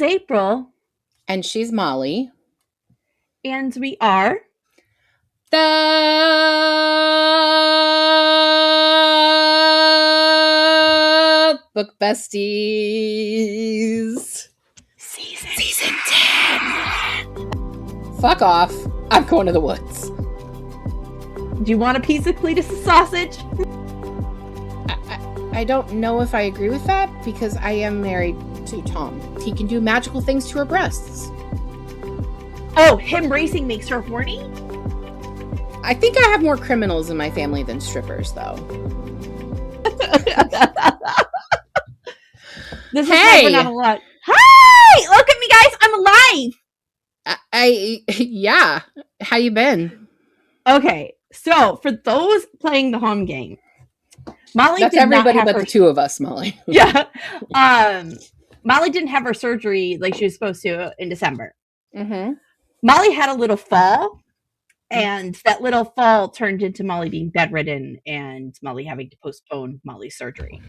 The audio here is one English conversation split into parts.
April. And she's Molly. And we are the Book Besties. Season 10. Fuck off. I'm going to the woods. Do you want a piece of Cletus' sausage? I don't know if I agree with that because I am married to Tom. He can do magical things to her breasts. Oh, him racing makes her horny? I think I have more criminals in my family than strippers, though. This is never not a lot. Hi! Look at me, guys! I'm alive! Yeah. How you been? Okay, so for those playing the home game, Molly That's did everybody not have but the two of us, Molly. Yeah. Molly didn't have her surgery like she was supposed to in December. Mm-hmm. Molly had a little fall, and that little fall turned into Molly being bedridden and Molly having to postpone Molly's surgery.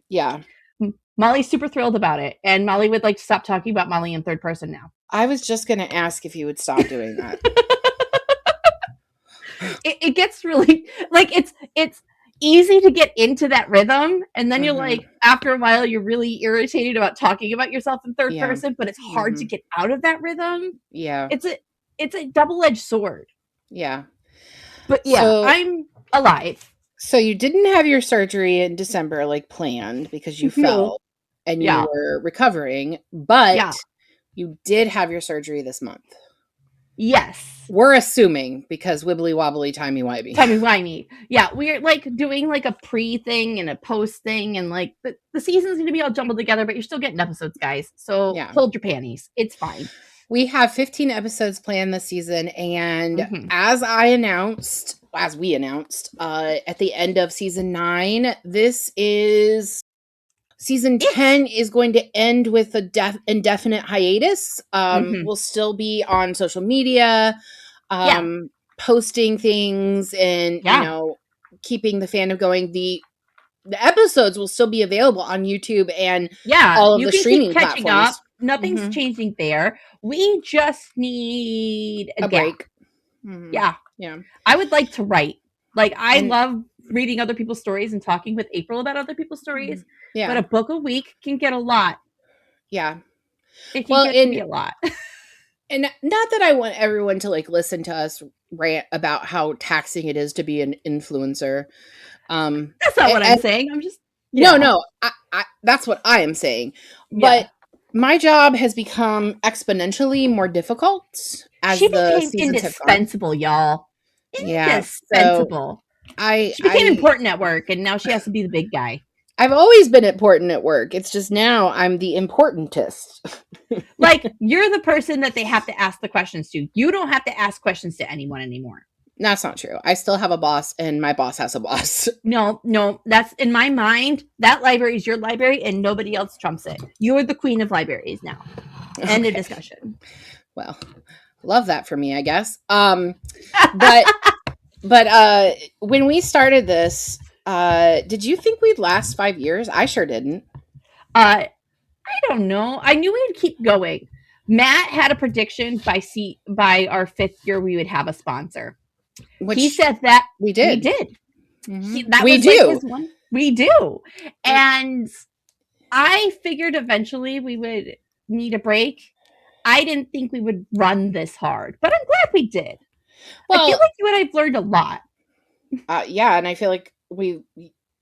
Yeah. Molly's super thrilled about it, and Molly would like to stop talking about Molly in third person now. I was just going to ask if you would stop doing that. It gets really, like, it's easy to get into that rhythm, and then you're like, after a while, you're really irritated about talking about yourself in third person, but it's hard to get out of that rhythm. Yeah. It's a double-edged sword. Yeah. But yeah, so, I'm alive. So you didn't have your surgery in December like planned because you fell and you were recovering, but you did have your surgery this month. Yes. We're assuming because wibbly wobbly timey wimey. Timey wimey. Yeah, we're like doing like a pre thing and a post thing, and like the season's going to be all jumbled together, but you're still getting episodes, guys. So hold your panties. It's fine. We have 15 episodes planned this season, and as we announced at the end of season 9, this is season 10 is going to end with a indefinite hiatus. We'll still be on social media, posting things and you know, keeping the fandom going. The episodes will still be available on YouTube and all of the streaming platforms. Up. Nothing's changing there. We just need a break. Yeah. I would like to write. Like, I love reading other people's stories and talking with April about other people's stories. But a book a week can get a lot. Yeah. It can get to be a lot. And not that I want everyone to like listen to us rant about how taxing it is to be an influencer. That's not what I'm saying. I'm just No, I that's what I am saying. But my job has become exponentially more difficult as she the became seasons indispensable, y'all. Indispensable. So she became important at work, and now she has to be the big guy. I've always been important at work. It's just now I'm the importantest. Like, you're the person that they have to ask the questions to. You don't have to ask questions to anyone anymore. That's not true. I still have a boss, and my boss has a boss. No, that's in my mind. That library is your library, and nobody else trumps it. You're the queen of libraries now. End of discussion. Well, love that for me, I guess. But when we started this, did you think we'd last 5 years? I sure didn't. I don't know. I knew we'd keep going. Matt had a prediction by our 5th year we would have a sponsor. Which he said that we did. We did. We do. And I figured eventually we would need a break. I didn't think we would run this hard, but I'm glad we did. Well, I feel like you and I've learned a lot. And I feel like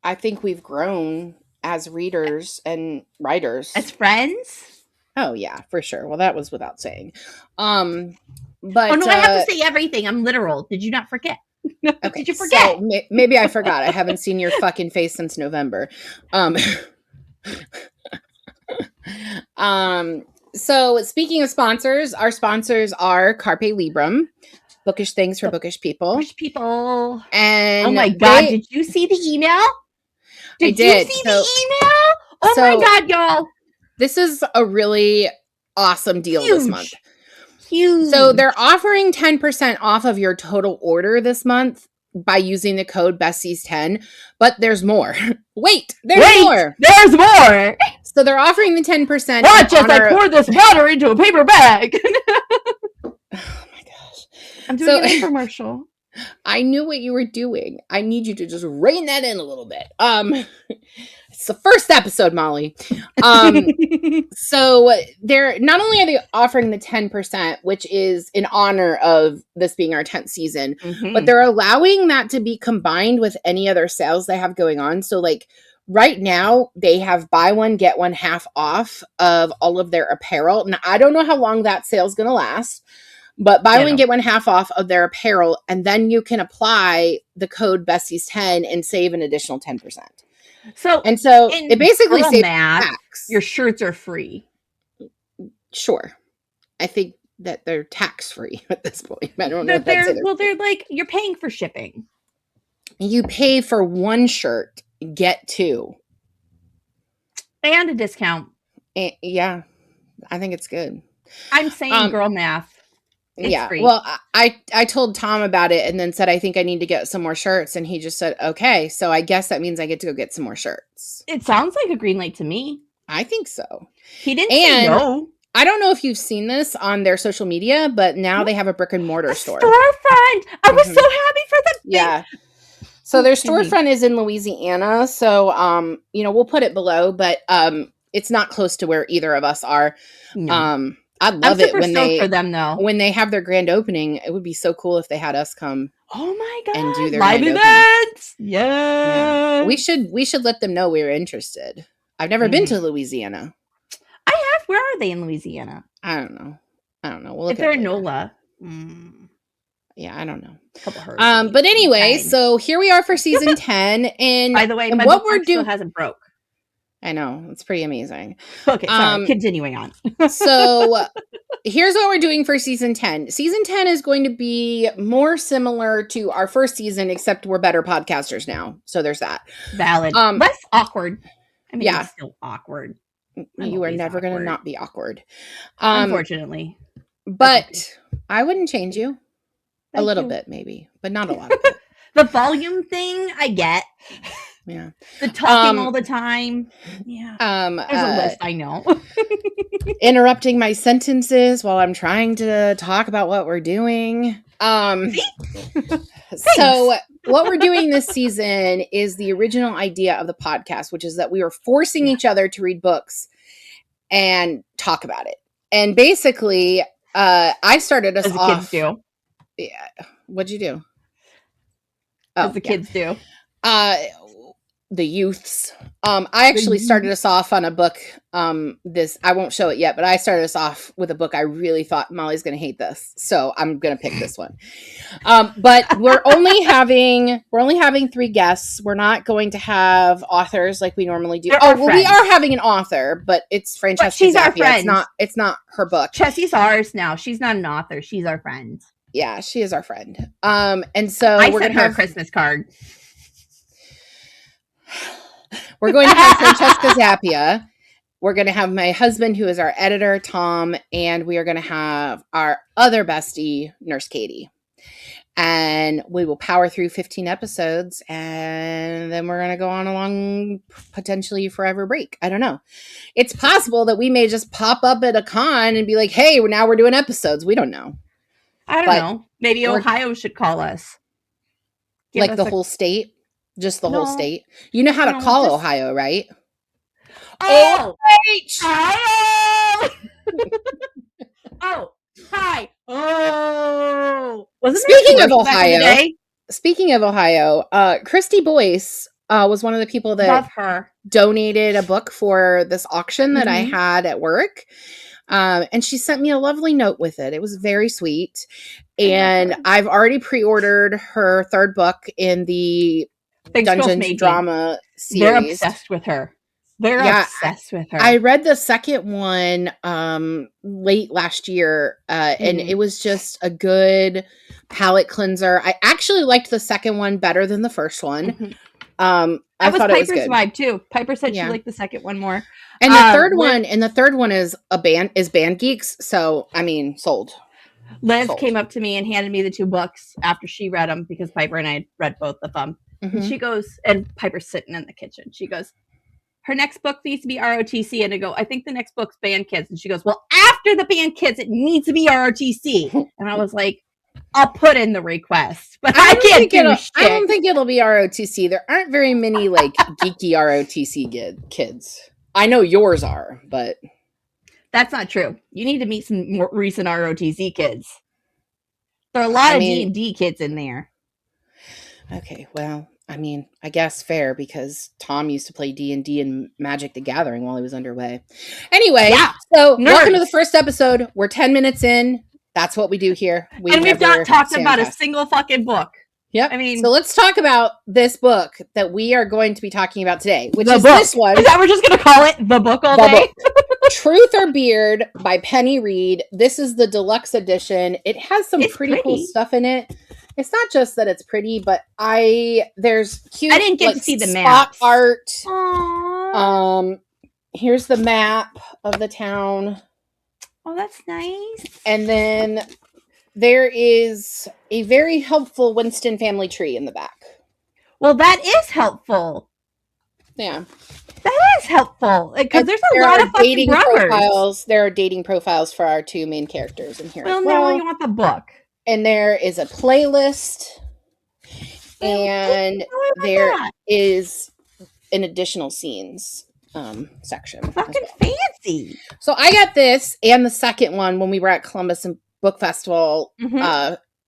I think we've grown as readers and writers. As friends? Oh yeah, for sure. Well, that was without saying. But I have to say everything. I'm literal. Did you not forget? Okay, did you forget? So maybe I forgot. I haven't seen your fucking face since November. So speaking of sponsors, our sponsors are Carpe Librum, bookish things for bookish people. Bookish people. And oh my God, did you see the email? Did you see the email? Oh my God, y'all. This is a really awesome deal this month. Huge. So they're offering 10% off of your total order this month by using the code Besties10, but there's more. Wait, there's more. There's more. So they're offering the 10%. Watch as I pour this water into a paper bag. Oh my gosh. I'm doing an infomercial. I knew what you were doing. I need you to just rein that in a little bit. It's the first episode, Molly. So they're not only are they offering the 10%, which is in honor of this being our 10th season, but they're allowing that to be combined with any other sales they have going on. So like right now they have buy one, get one half off of all of their apparel. Now, I don't know how long that sale's going to last. But buy one, get one half off of their apparel, and then you can apply the code Besties10 and save an additional 10%. So it basically saves tax. Your shirts are free. Sure. I think that they're tax free at this point. I don't know if that's it. Well, they're like, you're paying for shipping. You pay for one shirt, get two. And a discount. Yeah. I think it's good. I'm saying girl math. It's free. Well, I told Tom about it and then said, I think I need to get some more shirts. And he just said, okay. So I guess that means I get to go get some more shirts. It sounds like a green light to me. I think so. He didn't say no. I don't know if you've seen this on their social media, but now they have a brick and mortar store. Storefront. I was so happy for them. Yeah. So their storefront is in Louisiana. So, we'll put it below, but it's not close to where either of us are. No. I'd love it for them though. When they have their grand opening. It would be so cool if they had us come. Oh my god! And do their live events. Yeah. We should let them know we're interested. I've never been to Louisiana. I have. Where are they in Louisiana? I don't know. We'll look if they're in NOLA. Yeah, I don't know. But anyway, so here we are for season 10. And by the way, my what we're doing still hasn't broke. I know. It's pretty amazing. Okay, sorry. Continuing on. So here's what we're doing for season 10. Season 10 is going to be more similar to our first season, except we're better podcasters now. So there's that. Valid. Less awkward. I mean, it's still awkward. You are never going to not be awkward. Unfortunately. But I wouldn't change you. A little bit, maybe. But not a lot of it. The volume thing, I get. Yeah. The talking all the time. Yeah. There's a list, I know. Interrupting my sentences while I'm trying to talk about what we're doing. So what we're doing this season is the original idea of the podcast, which is that we are forcing each other to read books and talk about it. And basically, I started us off. As the kids do. Yeah. What'd you do? As the kids do. The youths. I actually started us off on a book. I won't show it yet, but I started us off with a book. I really thought Molly's going to hate this, so I'm going to pick this one. But we're only having 3 guests. We're not going to have authors like we normally do. We are having an author, but it's Francesca. But she's our friend. It's not her book. Chessie's ours now. She's not an author. She's our friend. Yeah, she is our friend. And so we're going to have a Christmas card. We're going to have Francesca Zappia. We're going to have my husband, who is our editor, Tom, and we are going to have our other bestie, Nurse Katie. And we will power through 15 episodes, and then we're going to go on a long, potentially forever break. I don't know. It's possible that we may just pop up at a con and be like, hey, now we're doing episodes. We don't know. I don't know. Maybe Ohio should call us. Like the whole state? Just the whole state. You know how to call Ohio, right? Oh, Ohio! Oh, hi. Oh. Speaking of Ohio, Christy Boyce was one of the people that love her. Donated a book for this auction that I had at work. And she sent me a lovely note with it. It was very sweet. And I've already pre-ordered her 3rd book in the Dungeons drama series. They're obsessed with her. Obsessed with her. I read the 2nd one late last year, and it was just a good palate cleanser. I actually liked the 2nd one better than the first one. I thought Piper's it was good. Vibe too. Piper said she liked the 2nd one more. And the third one is Band Geeks. So I mean, sold. Liz came up to me and handed me the 2 books after she read them, because Piper and I had read both of them. And she goes, and Piper's sitting in the kitchen. She goes, her next book needs to be ROTC. And I go, I think the next book's Band Kids. And she goes, well, after the Band Kids, it needs to be ROTC. And I was like, I'll put in the request, but I can't do shit. I don't think it'll be ROTC. There aren't very many like geeky ROTC kids. I know yours are, but that's not true. You need to meet some more recent ROTC kids. There are a lot of D&D kids in there. Okay, well, I mean, I guess fair, because Tom used to play D&D and Magic the Gathering while he was underway. Anyway, so welcome to the first episode. We're 10 minutes in. That's what we do here. We've not talked about a single fucking book. Yep. I mean, so let's talk about this book that we are going to be talking about today, which is this one. Is that we're just going to call it The Book all day? Truth or Beard by Penny Reid. This is the deluxe edition. It has some pretty cool stuff in it. It's not just that it's pretty, but there's cute. I didn't get to see the map art. Aww. Here's the map of the town. Oh, that's nice. And then there is a very helpful Winston family tree in the back. Well, that is helpful. Yeah. That is helpful. Because there's a lot of fucking profiles. There are dating profiles for our two main characters in here. Well, now you want the book. And there is a playlist. And there is an additional scenes section. Fucking fancy. So I got this and the second one when we were at Columbus Book Festival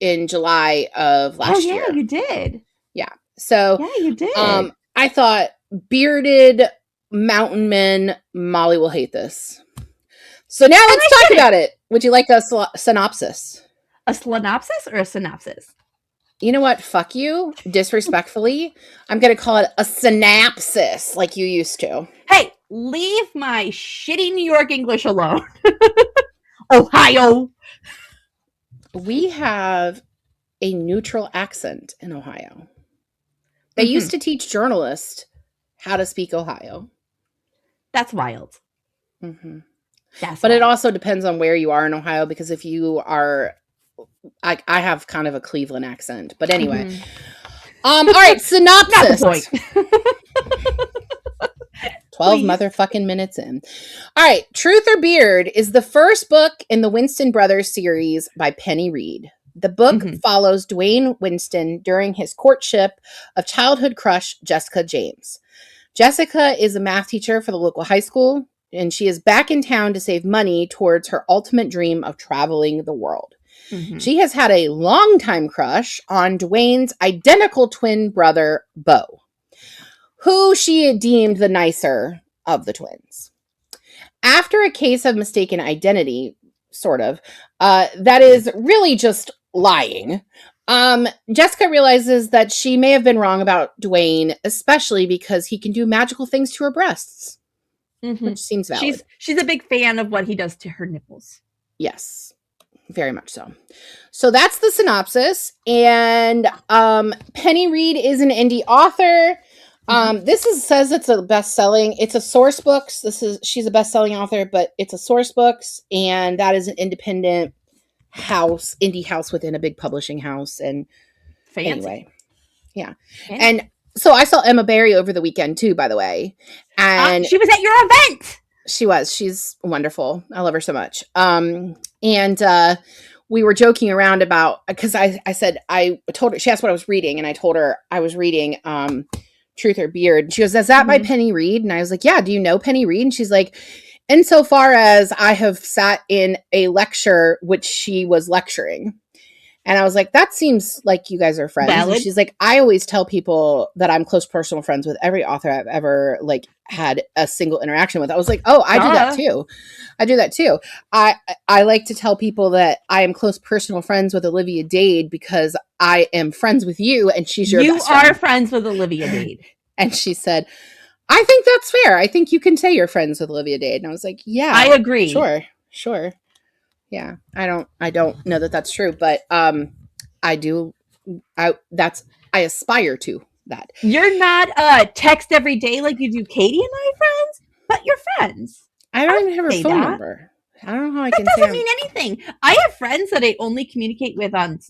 in July of last year. Yeah, you did. Yeah. So yeah, you did. I thought bearded mountain men, Molly will hate this. So now let's talk about it. Would you like a synopsis? A synopsis or a synopsis? You know what? Fuck you. Disrespectfully. I'm going to call it a synopsis like you used to. Hey, leave my shitty New York English alone. Ohio. We have a neutral accent in Ohio. They used to teach journalists how to speak Ohio. That's wild. Mm-hmm. But it also depends on where you are in Ohio, because if you are... I have kind of a Cleveland accent, but anyway. All right, synopsis. Not the point. 12 motherfucking minutes in. All right, Truth or Beard is the first book in the Winston Brothers series by Penny Reid. The book follows Dwayne Winston during his courtship of childhood crush Jessica James. Jessica is a math teacher for the local high school, and she is back in town to save money towards her ultimate dream of traveling the world. She has had a longtime crush on Dwayne's identical twin brother, Beau, who she had deemed the nicer of the twins. After a case of mistaken identity, sort of, that is really just lying, Jessica realizes that she may have been wrong about Dwayne, especially because he can do magical things to her breasts, which seems valid. She's a big fan of what he does to her nipples. Yes. Very much so. So that's the synopsis. And Penny Reid is an indie author. Says it's a best-selling. It's a Source Books. She's a best-selling author, but it's a Source Books, and that is an independent house, indie house within a big publishing house. And fancy. Anyway, yeah. And so I saw Emma Barry over the weekend too, by the way. And she was at your event. She was. She's wonderful. I love her so much. And we were joking around about, because I said, I told her, she asked what I was reading, and I told her I was reading Truth or Beard. And she goes, is that by Penny Reid? And I was like, yeah, do you know Penny Reid? And she's like, insofar as I have sat in a lecture which she was lecturing. And I was like, that seems like you guys are friends. Valid. And she's like, I always tell people that I'm close personal friends with every author I've ever had a single interaction with. I was like, oh, I do that too. I do that too. I like to tell people that I am close personal friends with Olivia Dade because I am friends with you and she's your best friend. You are friends with Olivia Dade. And she said, I think that's fair. I think you can say you're friends with Olivia Dade. And I was like, yeah, I agree. Sure. Yeah, I don't know that that's true, but I do. I aspire to that. You're not text every day like you do Katie and I friends, but you're friends. I don't even have her phone number. I don't know how I can say that doesn't mean anything. I have friends that I only communicate with on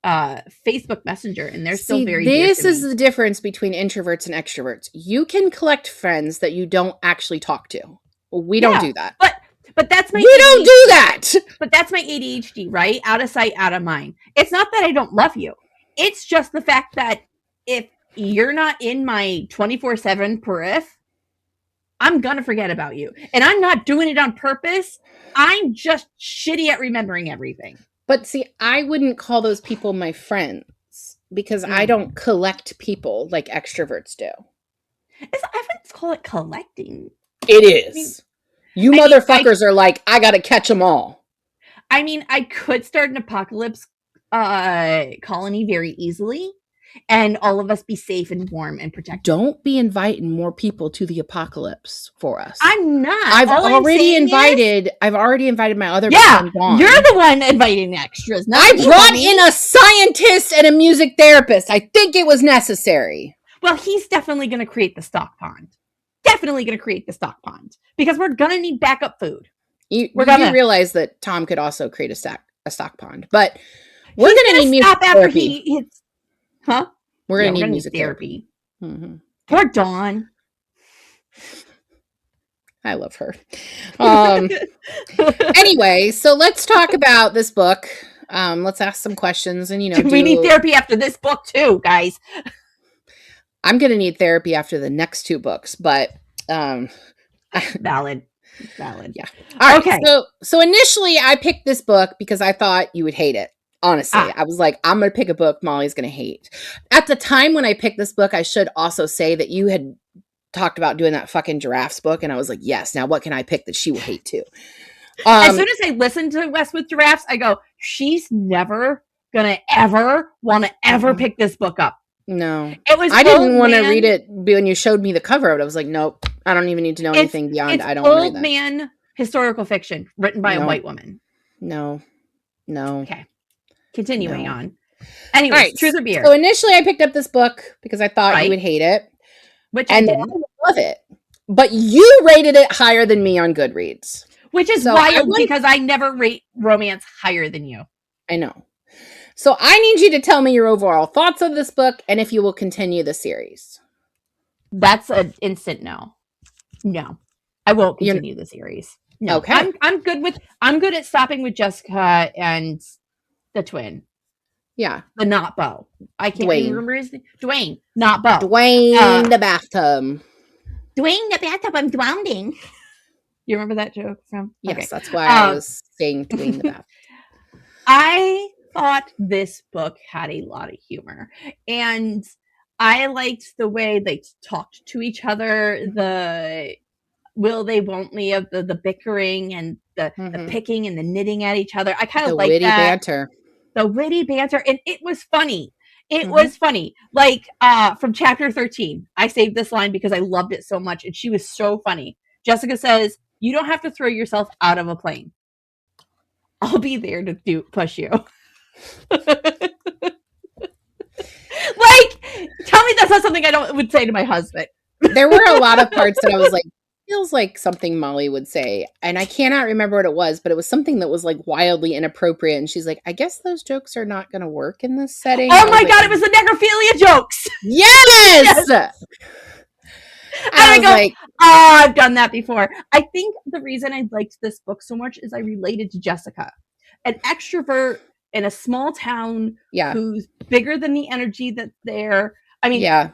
Facebook Messenger, and they're still very this dear to is me. the difference between introverts and extroverts. You can collect friends that you don't actually talk to. We don't do that. But that's my we don't do that. But that's my ADHD, right? Out of sight, out of mind. It's not that I don't love you. It's just the fact that if you're not in my 24/7 periph, I'm gonna forget about you. And I'm not doing it on purpose. I'm just shitty at remembering everything. But see, I wouldn't call those people my friends because I don't collect people like extroverts do. I wouldn't call it collecting. It is. You motherfuckers are like, I gotta catch them all. I mean, I could start an apocalypse colony very easily, and all of us be safe and warm and protected. Don't be inviting more people to the apocalypse for us. I'm not. I've already invited my other friend. Yeah, you're the one inviting the extras. I brought in a scientist and a music therapist. I think it was necessary. Well, he's definitely going to create the stock pond. Definitely going to create the stock pond because we're going to need backup food. You realize that Tom could also create a stock pond, but we're going to need music therapy. We're going to need music therapy. Mm-hmm. Poor Dawn. I love her. Anyway, so let's talk about this book. Let's ask some questions, and we need therapy after this book too, guys. I'm going to need therapy after the next two books, but valid. Yeah. All right. Okay. So initially I picked this book because I thought you would hate it. Honestly, I was like, I'm going to pick a book Molly's going to hate. At the time when I picked this book, I should also say that you had talked about doing that fucking giraffes book. And I was like, yes, now what can I pick that she will hate too? As soon as I listened to West with Giraffes, I go, she's never going to ever want to ever pick this book up. No, I didn't want to read it when you showed me the cover of it. I was like, nope, I don't even need to know anything beyond. I don't want to read that. Old man historical fiction written by a white woman. No. Okay, continuing on. Anyways, right. Truth or Beer. So initially, I picked up this book because I thought you would hate it, and I love it. But you rated it higher than me on Goodreads, which is wild because I never rate romance higher than you. I know. So I need you to tell me your overall thoughts of this book and if you will continue the series. That's an instant no. No, I won't continue the series. No, okay. I'm good at stopping with Jessica and the twin. Yeah, the not Bo. I can't remember his name. Dwayne, not Bo. Dwayne the bathtub. Dwayne the bathtub. I'm drowning. You remember that joke from? Yes, okay. That's why I was saying Dwayne the bathtub. I thought this book had a lot of humor, and I liked the way they talked to each other, the will they won't they of the bickering and the picking and the knitting at each other. I kind of like that. The witty banter, and it was funny. It was funny. Like from chapter 13, I saved this line because I loved it so much, and she was so funny. Jessica says, "You don't have to throw yourself out of a plane. I'll be there to push you." Like, tell me that's not something I would say to my husband. There were a lot of parts that I was like, feels like something Molly would say, and I cannot remember what it was, but it was something that was like wildly inappropriate, and she's like, I guess those jokes are not going to work in this setting. Oh my god, it was the necrophilia jokes. Yes. And I go, like, I've done that before. I think the reason I liked this book so much is I related to Jessica, an extrovert in a small town who's bigger than the energy that's there. I mean,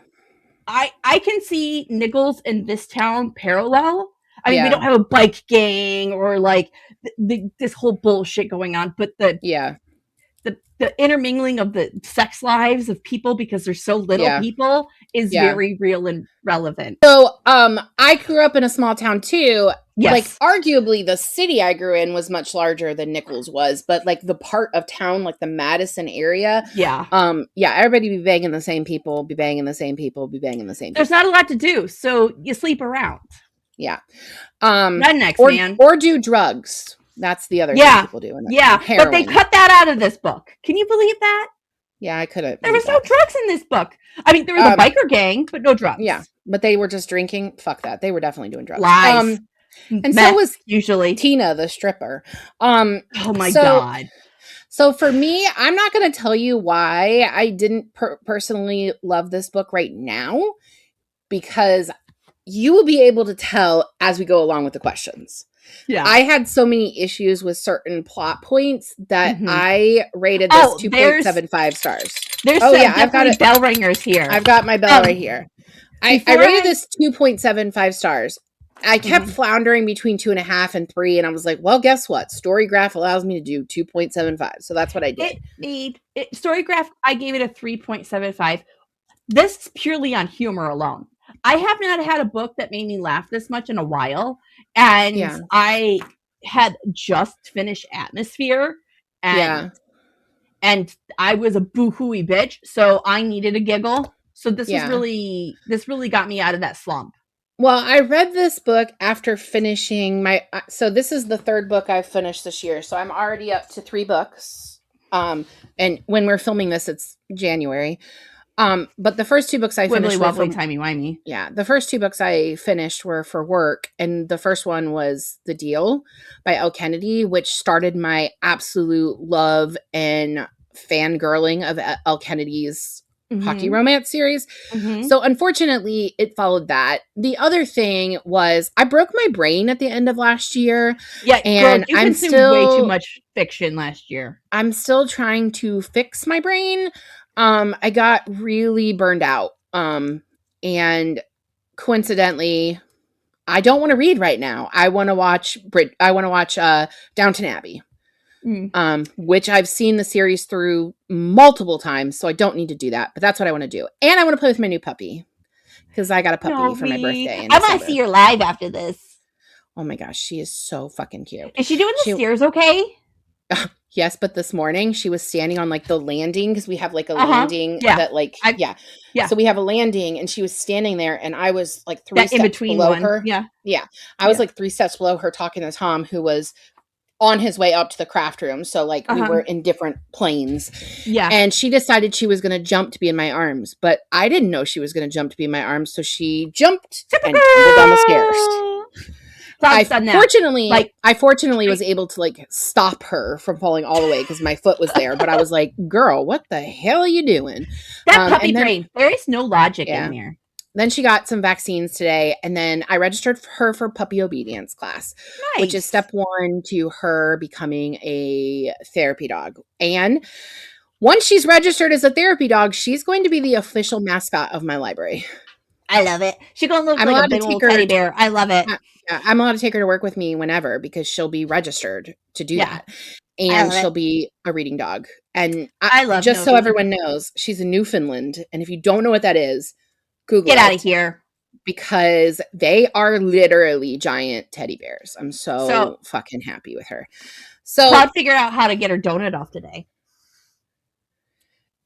I can see Nichols in this town parallel. I mean, we don't have a bike gang or like this whole bullshit going on, but the intermingling of the sex lives of people because there's so little people is very real and relevant. So, I grew up in a small town too. Yes. Like, arguably, the city I grew in was much larger than Nichols was, but like the part of town, like the Madison area, everybody be banging the same people, be banging the same people. There's not a lot to do, so you sleep around. Yeah. Rednecks, man. Or do drugs. That's the other thing people do. But they cut that out of this book. Can you believe that? Yeah, I couldn't. There was no drugs in this book. I mean, there was a biker gang, but no drugs. Yeah, but they were just drinking. Fuck that. They were definitely doing drugs. Lies. And so was usually Tina, the stripper. Oh my god. So for me, I'm not going to tell you why I didn't personally love this book right now, because you will be able to tell as we go along with the questions. Yeah. I had so many issues with certain plot points that I rated this 2.75 stars. There's I've got bell ringers here. I've got my bell right here. I rated this 2.75 stars. I kept floundering between 2.5 and 3, and I was like, well, guess what? Storygraph allows me to do 2.75. So that's what I did. Storygraph, I gave it a 3.75. This is purely on humor alone. I have not had a book that made me laugh this much in a while. And I had just finished Atmosphere. And I was a boo-hooey bitch. So I needed a giggle. So this really got me out of that slump. Well, I read this book after finishing so this is the third book I've finished this year. So I'm already up to 3 books. And when we're filming this, it's January. But the first 2 books I finished were timey-wimey. Yeah, the first 2 books I finished were for work, and the first one was The Deal by Elle Kennedy, which started my absolute love and fangirling of Elle Kennedy's hockey romance series. So unfortunately, it followed that. The other thing was I broke my brain at the end of last year. Yeah, and girl, you consumed way too much fiction last year. I'm still trying to fix my brain. I got really burned out. And coincidentally, I don't want to read right now. I want to watch Downton Abbey. Which I've seen the series through multiple times, so I don't need to do that. But that's what I want to do. And I want to play with my new puppy. Because I got a puppy for my birthday. I want to see her live after this. Oh my gosh, she is so fucking cute. Is she doing the stairs okay? Yes, but this morning she was standing on like the landing, because we have like a landing that So we have a landing, and she was standing there, and I was like 3 steps below her. Yeah. I was like 3 steps below her talking to Tom, who was on his way up to the craft room. So like we were in different planes. Yeah. And she decided she was going to jump to be in my arms, but I didn't know she was going to jump to be in my arms. So she jumped and tumbled down the stairs. I fortunately was able to like stop her from falling all the way because my foot was there. But I was like, girl, what the hell are you doing? That puppy brain. There is no logic in there. Then she got some vaccines today, and then I registered her for puppy obedience class, which is step 1 to her becoming a therapy dog. And once she's registered as a therapy dog, she's going to be the official mascot of my library. I love it. She's going to look like a big old teddy bear. I love it. I'm allowed to take her to work with me whenever, because she'll be registered to do that. And she'll be a reading dog. And I love just so everyone knows, she's a Newfoundland. And if you don't know what that is, Google Get out of here. Because they are literally giant teddy bears. I'm so fucking happy with her. So Claude figured out how to get her donut off today.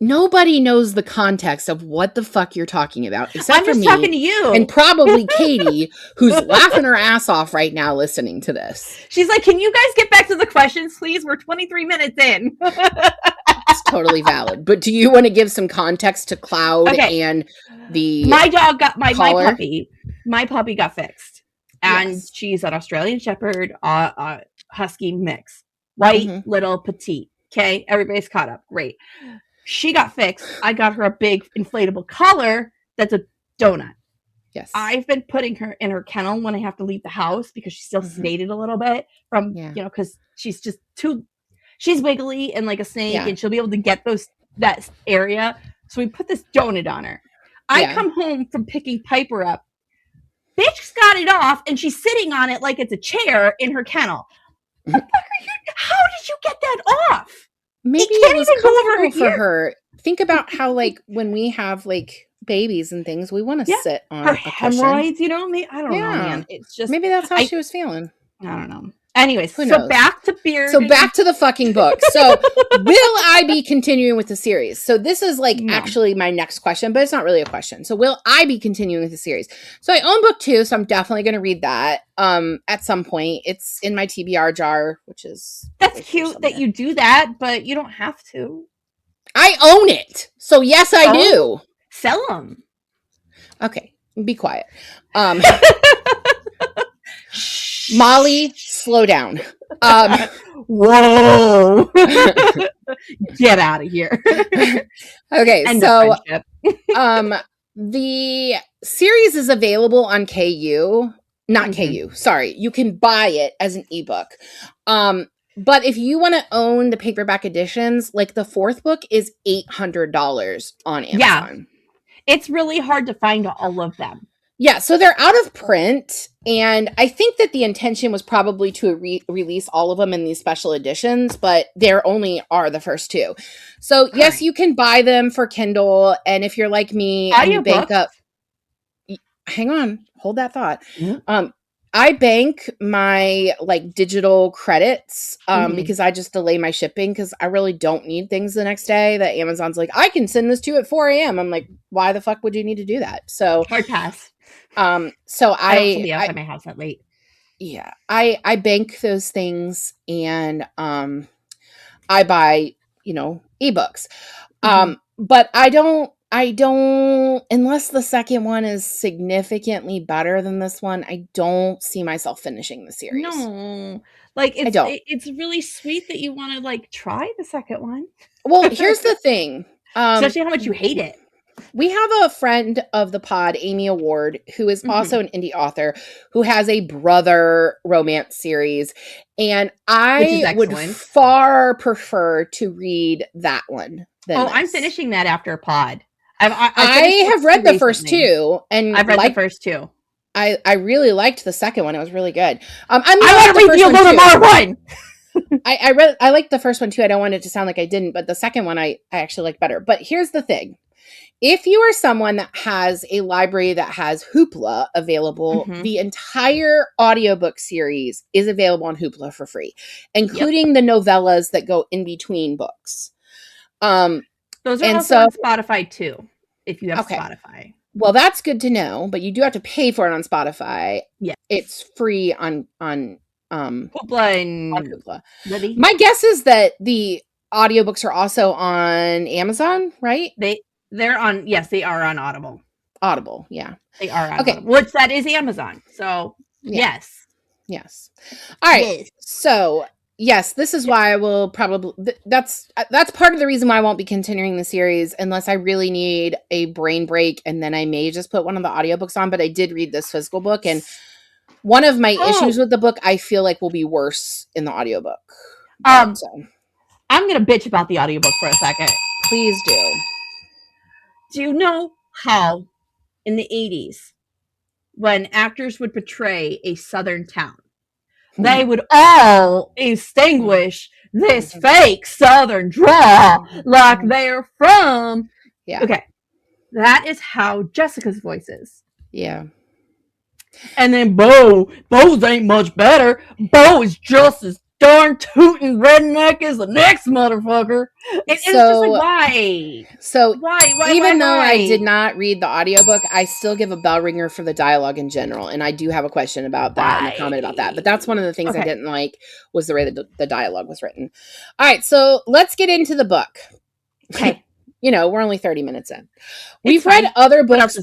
Nobody knows the context of what the fuck you're talking about, except I'm just for me talking to you. And probably Katie, who's laughing her ass off right now listening to this. She's like, can you guys get back to the questions, please? We're 23 minutes in. It's totally valid. But do you want to give some context to Cloud and the my dog got my puppy. My puppy got fixed. And she's an Australian Shepherd, Husky mix. White, little, petite. Okay, everybody's caught up. Great. She got fixed. I got her a big inflatable collar that's a donut. Yes. I've been putting her in her kennel when I have to leave the house because she's still sedated a little bit from, because she's just she's wiggly and like a snake and she'll be able to get that area. So we put this donut on her. I come home from picking Piper up. Bitch got it off and she's sitting on it like it's a chair in her kennel. What the fuck are you? How did you get that off? Maybe it was comfortable for her. Think about how, like, when we have like babies and things, we want to sit on her hemorrhoids. You know, I don't know, man. It's just maybe that's how she was feeling. I don't know. Anyways, so back to Beard. So back to the fucking book. So will I be continuing with the series? So this is like actually my next question, but it's not really a question. So will I be continuing with the series? So I own book 2, so I'm definitely going to read that at some point. It's in my TBR jar, which is that's cute that you do that, but you don't have to. I own it, so yes, I do. Sell them. Molly, slow down. Whoa. Get out of here. Okay, so the series is available on KU. Not KU, sorry. You can buy it as an ebook. But if you want to own the paperback editions, like the fourth book is $800 on Amazon. Yeah. It's really hard to find all of them. Yeah, so they're out of print, and I think that the intention was probably to release all of them in these special editions, but there only are the first two. So yes, you can buy them for Kindle, and if you're like me and you bank up, hang on, hold that thought. Mm-hmm. I bank my like digital credits because I just delay my shipping because I really don't need things the next day. That Amazon's like, I can send this to you at 4 a.m. I'm like, why the fuck would you need to do that? So hard pass. So I don't be out at my house that late. Yeah, I bank those things and I buy, ebooks. But I don't unless the second one is significantly better than this one, I don't see myself finishing the series. No. Like it's really sweet that you want to like try the second one. Well, here's the thing. Especially how much you hate it. We have a friend of the pod, Amy Award, who is also an indie author who has a brother romance series. And I would far prefer to read that one. I'm finishing that after a pod. I have read the first two. And I've read the first two. I really liked the second one. It was really good. I want to read the little more one. I liked the first one too. I don't want it to sound like I didn't, but the second one I actually like better. But here's the thing. If you are someone that has a library that has Hoopla available, the entire audiobook series is available on Hoopla for free, including the novellas that go in between books. Those are also on Spotify too, if you have Spotify. Well, that's good to know, but you do have to pay for it on Spotify. Yeah. It's free on Hoopla and Hoopla. Libby. My guess is that the audiobooks are also on Amazon, right? They're on, yes, they are on Audible. Audible, yeah. They are on Audible, which that is Amazon. So, yes. All right. Yes. So, yes, this is why I will probably, that's part of the reason why I won't be continuing the series unless I really need a brain break, and then I may just put one of the audiobooks on, but I did read this physical book, and one of my issues with the book I feel like will be worse in the audiobook. I'm going to bitch about the audiobook for a second. Please do. Do you know how in the 80s, when actors would portray a southern town, they would all extinguish this fake southern drawl like they're from... Yeah. Okay. That is how Jessica's voice is. Yeah. And then Bo's ain't much better. Bo is just as darn tootin' redneck as the next motherfucker. It's just like, why? So why even though I did not read the audiobook, I still give a bell ringer for the dialogue in general. And I do have a question about that and a comment about that. But that's one of the things I didn't like was the way that the dialogue was written. All right, so let's get into the book. Okay. We're only 30 minutes in. We've read other books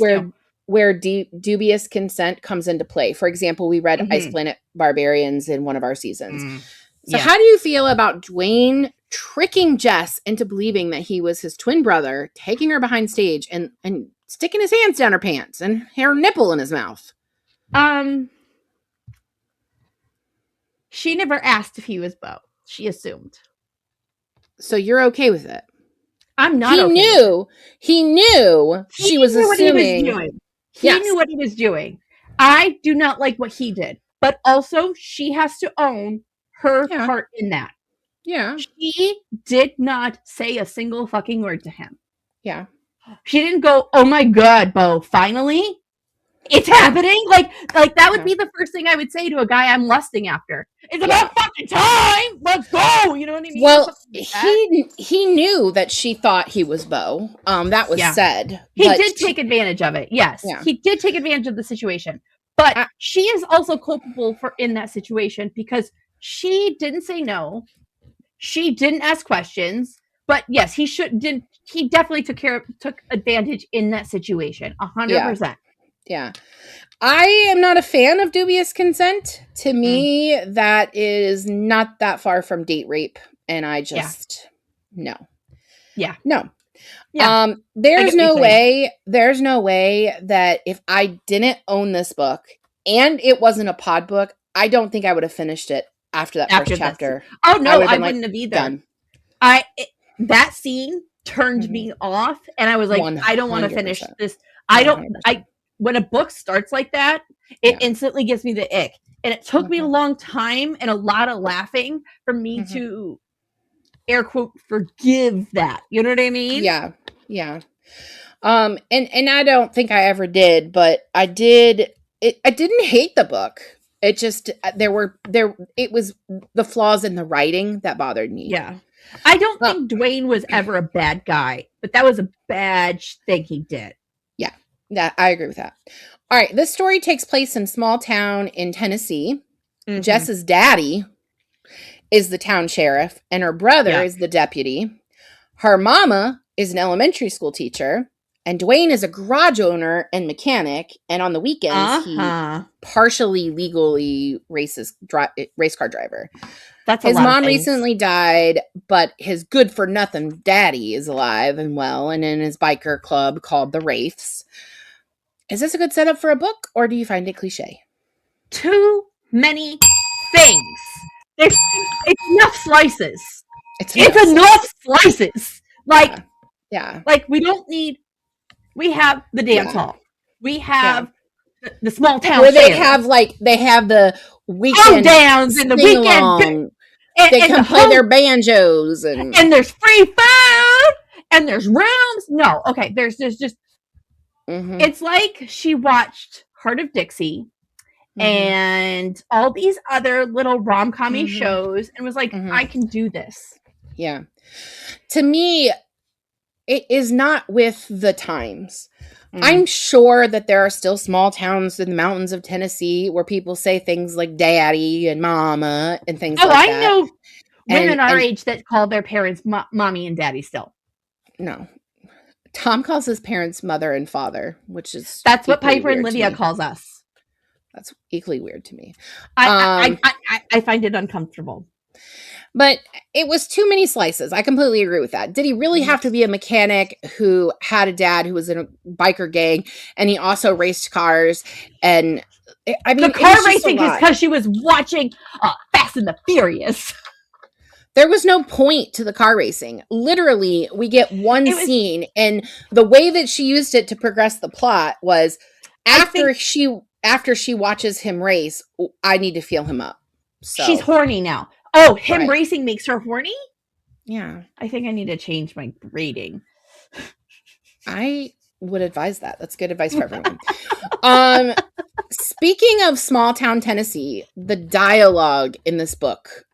where dubious consent comes into play. For example, we read Ice Planet Barbarians in one of our seasons. So how do you feel about Dwayne tricking Jess into believing that he was his twin brother, taking her behind stage and sticking his hands down her pants and her nipple in his mouth? She never asked if he was Bo. She assumed. So you're okay with it? I'm not. He knew she was assuming. He knew what he was doing. I do not like what he did, but also she has to own her part in that. Yeah. She did not say a single fucking word to him. Yeah. She didn't go, "Oh my God, Bo, finally? It's happening?" Like that would be the first thing I would say to a guy I'm lusting after. It's about fucking time! Let's go! You know what I mean? Well, he knew that she thought he was Bo. That was said. He did take advantage of it, yes. Yeah. He did take advantage of the situation. But she is also culpable in that situation because she didn't say no. She didn't ask questions. But yes, he definitely took advantage in that situation. 100%. Yeah. I am not a fan of dubious consent. To me, that is not that far from date rape. And I just, no. Yeah. No. Yeah. There's no way that if I didn't own this book and it wasn't a pod book, I don't think I would have finished it after that first chapter. Oh, no, I wouldn't have either. Done. That scene turned me off, and I was like, 100%. I don't want to finish this. 100%. When a book starts like that, it instantly gives me the ick. And it took me a long time and a lot of laughing for me to air quote forgive that. You know what I mean? Yeah. Yeah. And I don't think I ever did, but I did. I didn't hate the book. It just it was the flaws in the writing that bothered me. Yeah. I don't think Dwayne was ever a bad guy, but that was a bad thing he did. Yeah, I agree with that. All right, this story takes place in a small town in Tennessee. Jess's daddy is the town sheriff, and her brother is the deputy. Her mama is an elementary school teacher, and Dwayne is a garage owner and mechanic, and on the weekends, he partially legally race car driver. That's his mom recently died, but his good-for-nothing daddy is alive and well, and in his biker club called the Wraiths. Is this a good setup for a book, or do you find it cliche? Too many things. It's enough slices. It's enough slices. Like, like we don't need. We have the dance hall. We have the small town where they have the weekend downs and the weekend. They can play their banjos and there's free food and there's rooms. No, okay. There's just. It's like she watched Heart of Dixie and all these other little rom-com-y shows and was like, I can do this. Yeah. To me, it is not with the times. I'm sure that there are still small towns in the mountains of Tennessee where people say things like daddy and mama and things like that. Oh, I know women our age that call their parents mommy and daddy still. No. Tom calls his parents mother and father, which is that's what Piper and Lydia calls us. That's equally weird to me. I find it uncomfortable. But it was too many slices. I completely agree with that. Did he really have to be a mechanic who had a dad who was in a biker gang and he also raced cars? And I mean, the car racing is because she was watching Fast and the Furious. There was no point to the car racing. Literally, we get one scene, and the way that she used it to progress the plot was after she watches him race, I need to feel him up. So she's horny now. Oh, him racing makes her horny? Yeah. I think I need to change my rating. I would advise that. That's good advice for everyone. Speaking of small town Tennessee, the dialogue in this book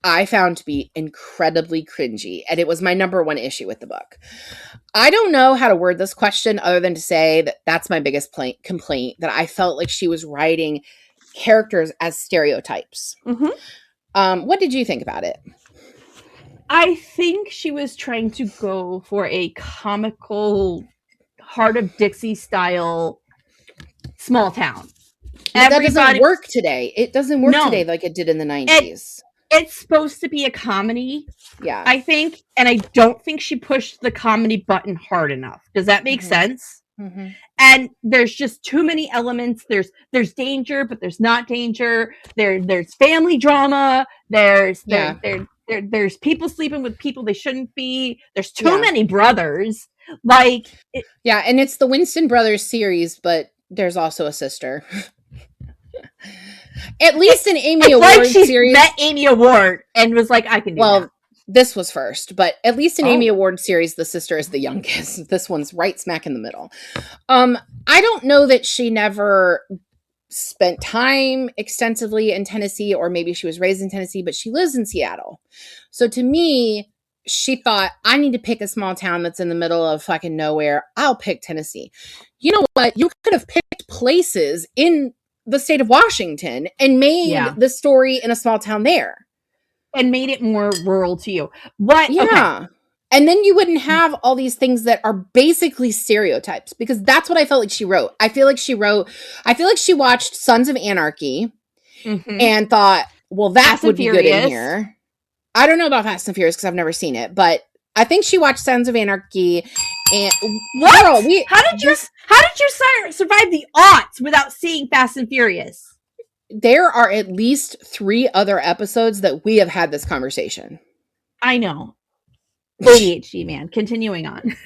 I found to be incredibly cringy, and it was my number one issue with the book. I don't know how to word this question other than to say that that's my biggest complaint, that I felt like she was writing characters as stereotypes. What did you think about it? I think she was trying to go for a comical Heart of Dixie style small town. But that doesn't work today. It doesn't work today like it did in the 90s. It's supposed to be a comedy, I think, and I don't think she pushed the comedy button hard enough. Does that make sense? And there's just too many elements. There's danger, but there's not danger. There's family drama. There's people sleeping with people they shouldn't be. There's too many brothers. And it's the Winston Brothers series, but there's also a sister. At least in Amy Award series, met Amy Award and was like, I can do that. This was first, but at least in Amy Award series, the sister is the youngest. This one's right smack in the middle. I don't know that she never spent time extensively in Tennessee, or maybe she was raised in Tennessee, but she lives in Seattle. So to me, she thought, I need to pick a small town that's in the middle of fucking nowhere. I'll pick Tennessee. You know what? You could have picked places in the state of Washington and made the story in a small town there. And made it more rural to you. What? Yeah. Okay. And then you wouldn't have all these things that are basically stereotypes, because that's what I felt like she wrote. I feel like she watched Sons of Anarchy and thought, well, that Fast would be Furious. good in here. I don't know about Fast and Furious because I've never seen it, but I think she watched Sons of Anarchy. And what? Girl, how did you survive the aughts without seeing Fast and Furious? There are at least 3 other episodes that we have had this conversation. I know. ADHD, man. Continuing on.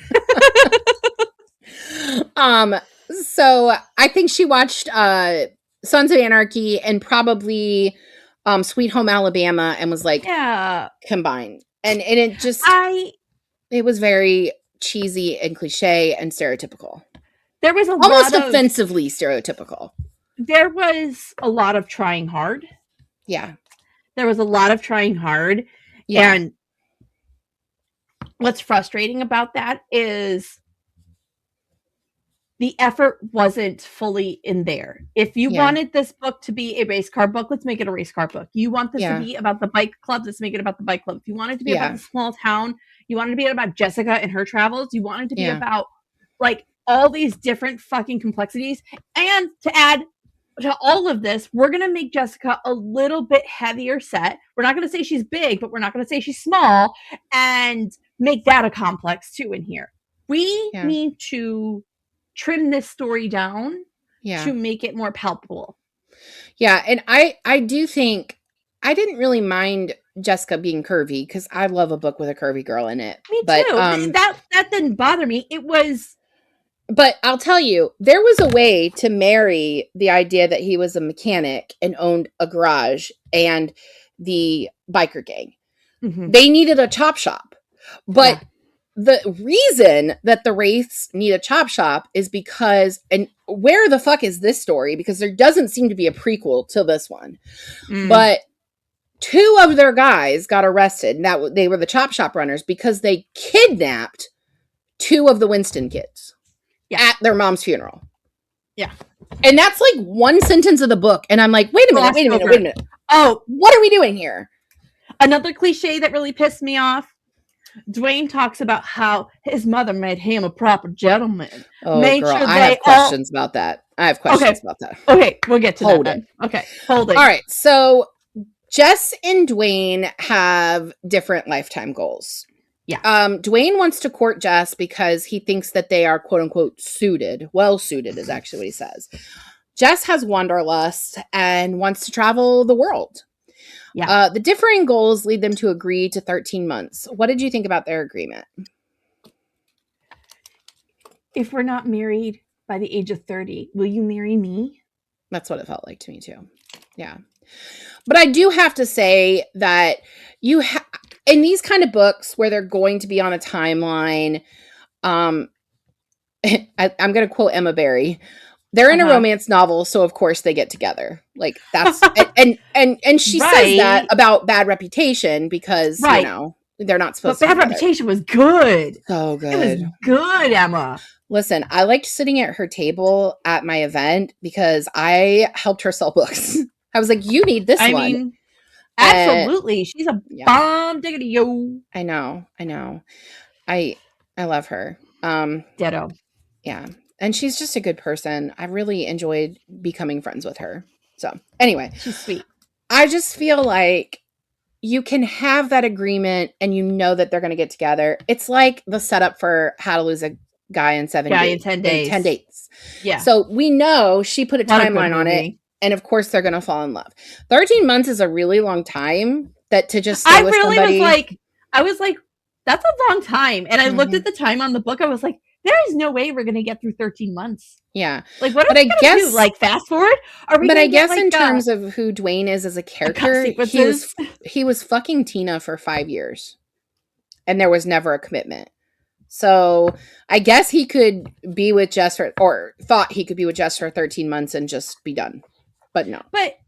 So I think she watched Sons of Anarchy and probably Sweet Home Alabama and was like, yeah, combined. And it just it was very cheesy and cliche and stereotypical. There was almost offensively stereotypical. There was a lot of trying hard. Yeah. There was a lot of trying hard. Yeah. And what's frustrating about that is the effort wasn't fully in there. If you wanted this book to be a race car book, let's make it a race car book. You want this to be about the bike club, let's make it about the bike club. If you want it to be about the small town, you want it to be about Jessica and her travels, you want it to be about like all these different fucking complexities. And to add to all of this, we're going to make Jessica a little bit heavier set. We're not going to say she's big, but we're not going to say she's small, and make that a complex too in here. We need to trim this story down to make it more palpable. Yeah, and I do think I didn't really mind Jessica being curvy because I love a book with a curvy girl in it. Me too. That didn't bother me. It was. But I'll tell you, there was a way to marry the idea that he was a mechanic and owned a garage and the biker gang. Mm-hmm. They needed a chop shop. But the reason that the Wraiths need a chop shop is because, and where the fuck is this story? Because there doesn't seem to be a prequel to this one. But 2 of their guys got arrested. And that they were the chop shop runners because they kidnapped 2 of the Winston kids. At their mom's funeral. Yeah. And that's like 1 sentence of the book. And I'm like, wait a minute. Oh, what are we doing here? Another cliche that really pissed me off. Dwayne talks about how his mother made him a proper gentleman. Oh, girl, I have questions about that. Okay, we'll get to that. Okay, hold it. All right, so Jess and Dwayne have different lifetime goals. Yeah. Dwayne wants to court Jess because he thinks that they are quote unquote suited. Well suited is actually what he says. Jess has wanderlust and wants to travel the world. Yeah. The differing goals lead them to agree to 13 months. What did you think about their agreement? If we're not married by the age of 30, will you marry me? That's what it felt like to me too. Yeah. But I do have to say that in these kind of books where they're going to be on a timeline, I'm going to quote Emma Barry. They're in a romance novel, so of course they get together. Like that's and she says that about Bad Reputation because you know they're not supposed to. But Bad Reputation was good. So good. It was good, Emma. Listen, I liked sitting at her table at my event because I helped her sell books. I was like, you need this one. I mean, absolutely. She's a bomb diggity yo. I know. I love her. Ditto. Yeah. And she's just a good person. I really enjoyed becoming friends with her. So anyway. She's sweet. I just feel like you can have that agreement and you know that they're going to get together. It's like the setup for How to Lose a Guy in 10 days. 10 days. Yeah. So we know she put a timeline on it. And of course they're going to fall in love. 13 months is a really long time to just stay with somebody. I was like, that's a long time. And I looked at the time on the book. I was like, there is no way we're going to get through 13 months. Yeah. Like, what are we going to do? Like, fast forward? But I guess in terms of who Dwayne is as a character, he was fucking Tina for 5 years. And there was never a commitment. So I guess he could be with Jess or thought he could be with Jess for 13 months and just be done. But no. But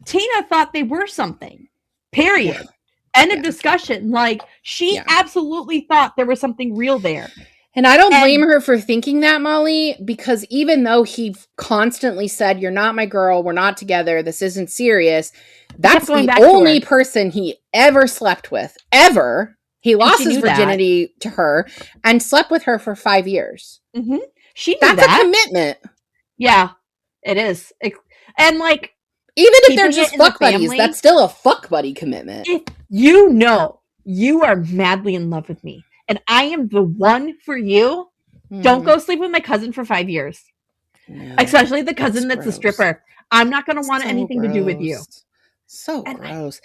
Tina thought they were something. Period. Yeah. End of discussion. Like, she absolutely thought there was something real there. And I don't blame her for thinking that, Molly, because even though he constantly said, you're not my girl, we're not together, this isn't serious, that's the only person he ever slept with, ever, He lost his virginity to her and slept with her for 5 years. Mm-hmm. She knew That's a commitment. Yeah, it is. And like, even if they're just fuck buddies, that's still a fuck buddy commitment. If you know you are madly in love with me and I am the one for you, don't go sleep with my cousin for 5 years. No, especially the cousin that's a stripper. I'm not going to want anything to do with you. So gross.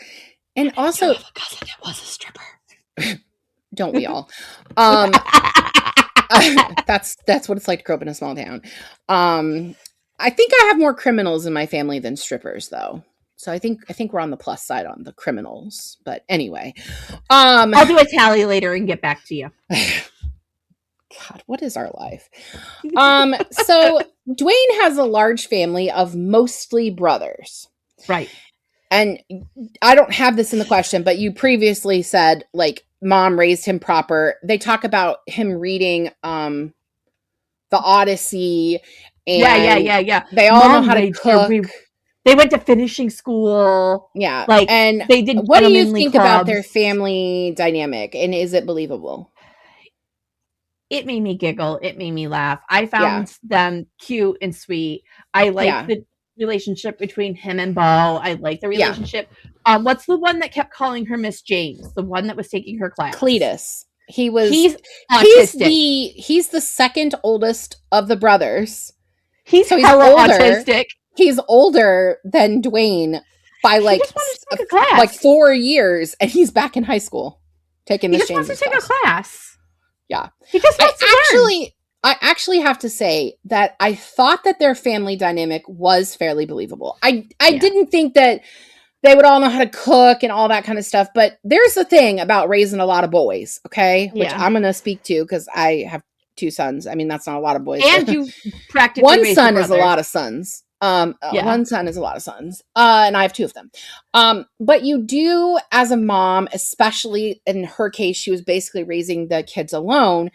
And also, a cousin that was a stripper. Don't we all? That's what it's like to grow up in a small town. I think I have more criminals in my family than strippers, though. So I think we're on the plus side on the criminals. But anyway, I'll do a tally later and get back to you. God, what is our life? So Dwayne has a large family of mostly brothers. Right. And I don't have this in the question, but you previously said, like, mom raised him proper. They talk about him reading the Odyssey. And yeah. They all know how to cook. They went to finishing school. Yeah. Like, and they did. What do you think about their family dynamic? And is it believable? It made me giggle. It made me laugh. I found them cute and sweet. I like the relationship between him and Bo. I like the relationship. What's the one that kept calling her Miss James? The one that was taking her class? Cletus. He's autistic. He's the second oldest of the brothers. He's hella autistic. He's older than Dwayne by like 4 years, and he's back in high school taking Miss James' class. He just wants to take a class. Yeah. He just wants to learn. I actually have to say that I thought that their family dynamic was fairly believable. I didn't think that they would all know how to cook and all that kind of stuff, but there's a thing about raising a lot of boys, okay? Which I'm going to speak to because I have 2 sons. I mean, that's not a lot of boys. And you practically one son is a lot of sons. One son is a lot of sons. And I have 2 of them. But you do, as a mom, especially in her case, she was basically raising the kids alone.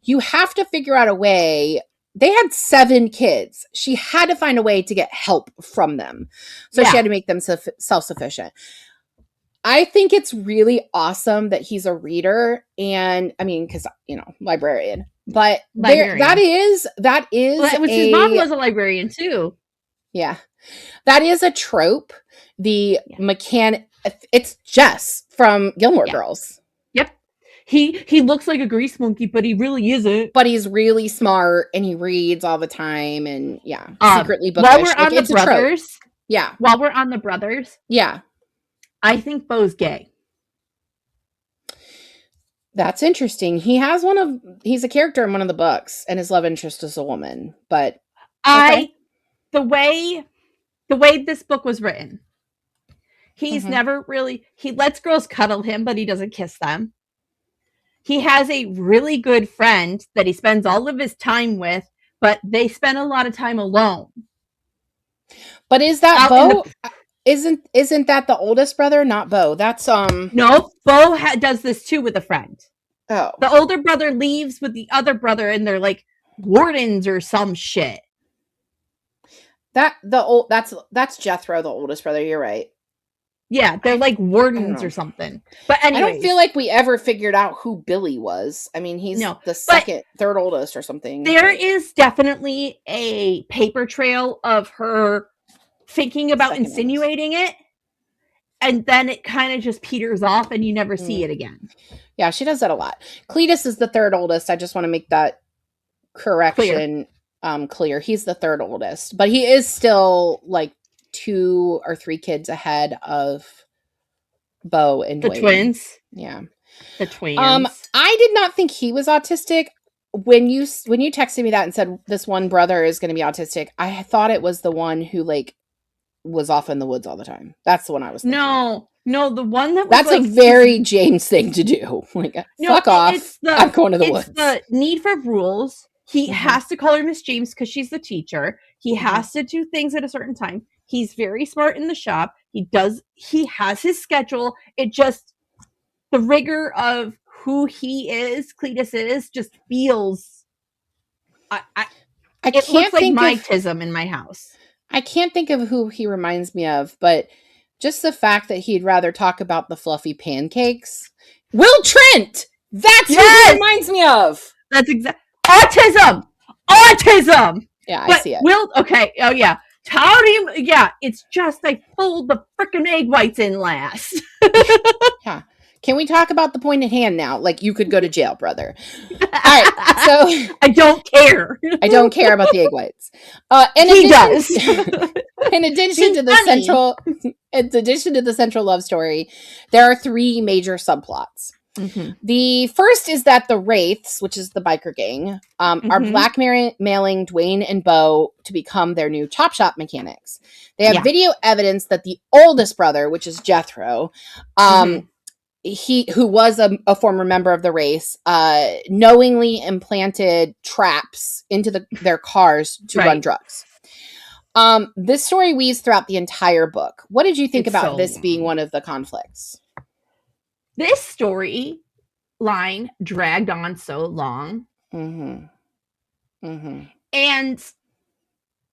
You have to figure out a way. They had 7 kids. She had to find a way to get help from them. So she had to make them self-sufficient. I think it's really awesome that he's a reader. And I mean, because, librarian. But that is his mom was a librarian too. Yeah. That is a trope. The mechanic, it's Jess from Gilmore Girls. Yep. He looks like a grease monkey, but he really isn't. But he's really smart and he reads all the time and secretly bookish. While we're on the brothers. Yeah. While we're on the brothers. Yeah. I think Bo's gay. That's interesting. He's a character in one of the books and his love interest is a woman, but the way this book was written, he's never really, he lets girls cuddle him, but he doesn't kiss them. He has a really good friend that he spends all of his time with, but they spend a lot of time alone. But is that Bo? Isn't that the oldest brother? Not Bo. That's No, Bo does this too with a friend. Oh, the older brother leaves with the other brother, and they're like wardens or some shit. That's Jethro, the oldest brother. You're right. Yeah, they're like wardens or something. But anyway, I don't feel like we ever figured out who Billy was. I mean, he's the third oldest or something. There is definitely a paper trail of her thinking about insinuating it, and then it kind of just peters off, and you never see it again. Yeah, she does that a lot. Cletus is the third oldest. I just want to make that correction clear. He's the third oldest, but he is still like 2 or 3 kids ahead of Bo and Dwayne. The twins. Yeah. The twins. I did not think he was autistic. When you texted me that and said this one brother is going to be autistic, I thought it was the one who like was off in the woods all the time. That's the one I was thinking. No, the one that was that's like, a very James thing to do. Like, fuck off. I'm going to the woods. It's the need for rules. He has to call her Miss James because she's the teacher. He has to do things at a certain time. He's very smart in the shop. He has his schedule. It just, the rigor of who he is, Cletus is, just feels, it looks like my tism in my house. I can't think of who he reminds me of, but just the fact that he'd rather talk about the fluffy pancakes Will Trent. That's who he reminds me of. That's exactly autism. Yeah, but I see it. Will, okay. Oh yeah. How do you? Yeah, it's just I fold the frickin' egg whites in last. Yeah. Can we talk about the point at hand now? Like, you could go to jail, brother. All right. So I don't care. I don't care about the egg whites. He does. In addition to the central love story, there are 3 major subplots. Mm-hmm. The first is that the Wraiths, which is the biker gang, are blackmailing Dwayne and Bo to become their new chop shop mechanics. They have video evidence that the oldest brother, which is Jethro, who was a former member of the race, knowingly implanted traps into their cars to run drugs. This story weaves throughout the entire book. What did you think about this being one of the conflicts? This story line dragged on so long. And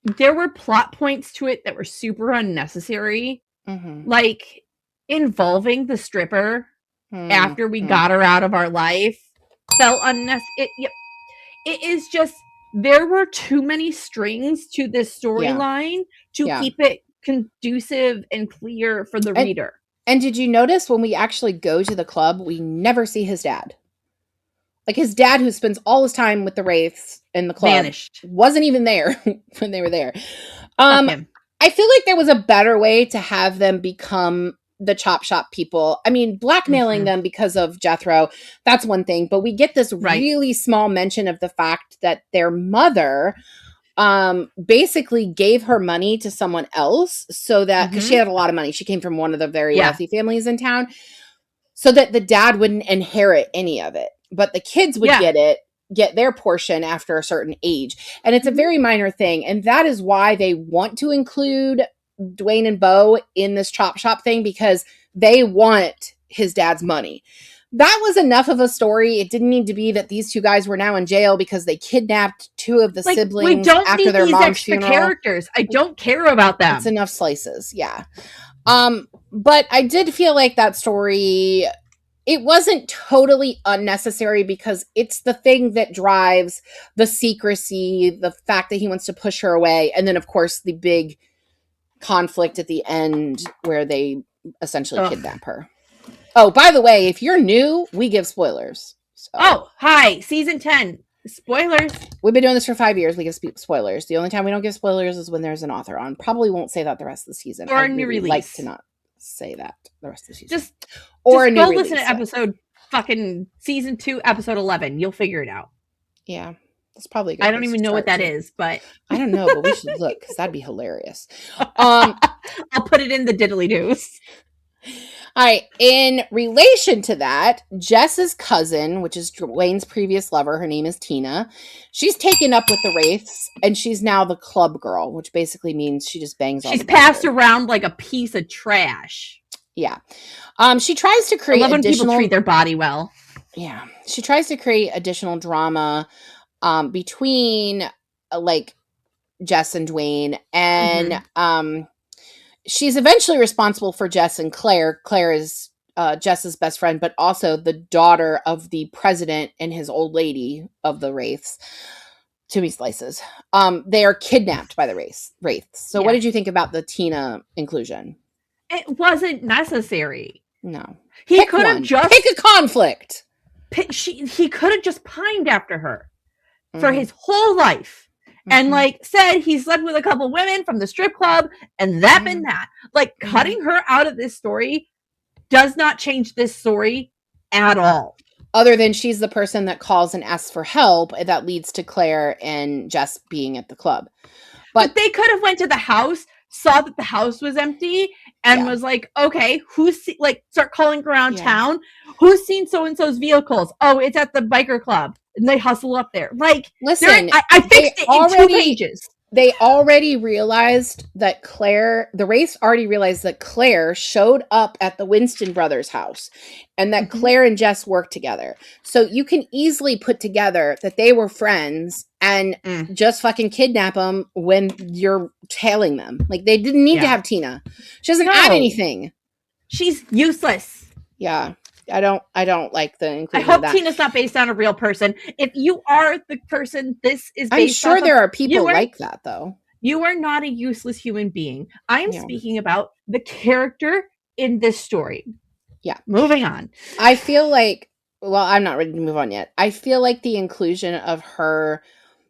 there were plot points to it that were super unnecessary. Like involving the stripper after we got her out of our life felt unnecessary. It is just, there were too many strings to this storyline to keep it conducive and clear for the reader. And did you notice when we actually go to the club, we never see his dad? Like his dad, who spends all his time with the Wraiths in the club, wasn't even there when they were there. I feel like there was a better way to have them become the chop shop people. I mean, blackmailing them because of Jethro, that's one thing. But we get this really small mention of the fact that their mother basically gave her money to someone else so that, because she had a lot of money. She came from one of the very wealthy families in town, so that the dad wouldn't inherit any of it. But the kids would get their portion after a certain age. And it's a very minor thing. And that is why they want to include Dwayne and Bo in this chop shop thing, because they want his dad's money. That was enough of a story. It didn't need to be that these 2 guys were now in jail because they kidnapped 2 of the siblings after their mom's funeral. Characters. I don't care about them. It's enough slices. Yeah. But I did feel like that story, it wasn't totally unnecessary because it's the thing that drives the secrecy, the fact that he wants to push her away. And then, of course, the big conflict at the end where they essentially kidnap her. Oh, by the way, if you're new, we give spoilers. So. Oh, hi. Season 10. Spoilers. We've been doing this for 5 years. We give spoilers. The only time we don't give spoilers is when there's an author on. Probably won't say that the rest of the season. Or a new release. Like to not say that the rest of the season. Just go listen to episode fucking season 2, episode 11. You'll figure it out. Yeah. That's probably a good I don't even know what that is, but I don't know, but we should look because that'd be hilarious. I'll put it in the diddly doos. All right. In relation to that, Jess's cousin, which is Dwayne's previous lover, her name is Tina. She's taken up with the Wraiths, and she's now the club girl, which basically means she just bangs all the She's passed around like a piece of trash. Yeah. She tries to create when people treat their body well. Yeah. She tries to create additional drama between like Jess and Dwayne, and she's eventually responsible for Jess and Claire. Claire is Jess's best friend, but also the daughter of the president and his old lady of the Wraiths. Too many slices. They are kidnapped by the Wraiths. So what did you think about the Tina inclusion? It wasn't necessary. No. He could have just... Pick a conflict. He could have just pined after her for his whole life. And said he slept with a couple women from the strip club and that been that. Like cutting her out of this story does not change this story at all. Other than she's the person that calls and asks for help, and that leads to Claire and Jess being at the club. But they could have went to the house, saw that the house was empty, and was like, okay, start calling around town. Who's seen so-and-so's vehicles? Oh, it's at the biker club. And they hustle up there. Listen, I fixed it in 2 pages. They already realized that the Wraiths already realized that Claire showed up at the Winston brothers' house and that Claire and Jess worked together. So you can easily put together that they were friends and just fucking kidnap them when you're tailing them. Like, they didn't need to have Tina. She doesn't add anything. She's useless. Yeah. I don't like the inclusion I hope of that. Tina's not based on a real person. If you are the person this is based I'm sure there are people like that, though. You are not a useless human being. I am speaking about the character in this story. Yeah. Moving on. I feel like, well, I'm not ready to move on yet. I feel like the inclusion of her,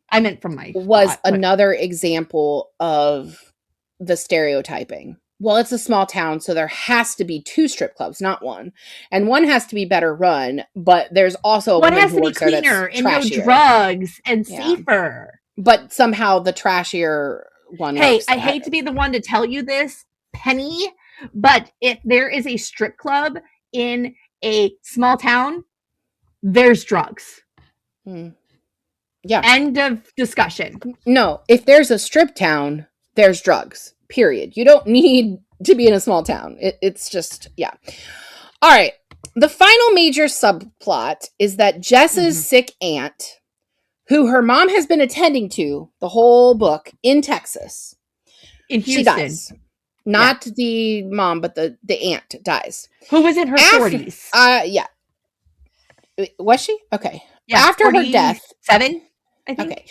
I meant from my was another example of the stereotyping. Well, it's a small town, so there has to be 2 strip clubs, not 1. And one has to be better run, but there's also a woman who works there that's trashier. And no drugs and safer. But somehow the trashier one works. I hate to be the one to tell you this, Penny, but if there is a strip club in a small town, there's drugs. Yeah. End of discussion. No, if there's a strip town, there's drugs. Period. You don't need to be in a small town. It's just, yeah. All right. The final major subplot is that Jess's sick aunt, who her mom has been attending to the whole book in Texas, in Houston. She dies. Not the mom, but the aunt dies. Who was in her 40s. Yeah. Was she? Okay. Yeah, after her death. 7, I think. Okay.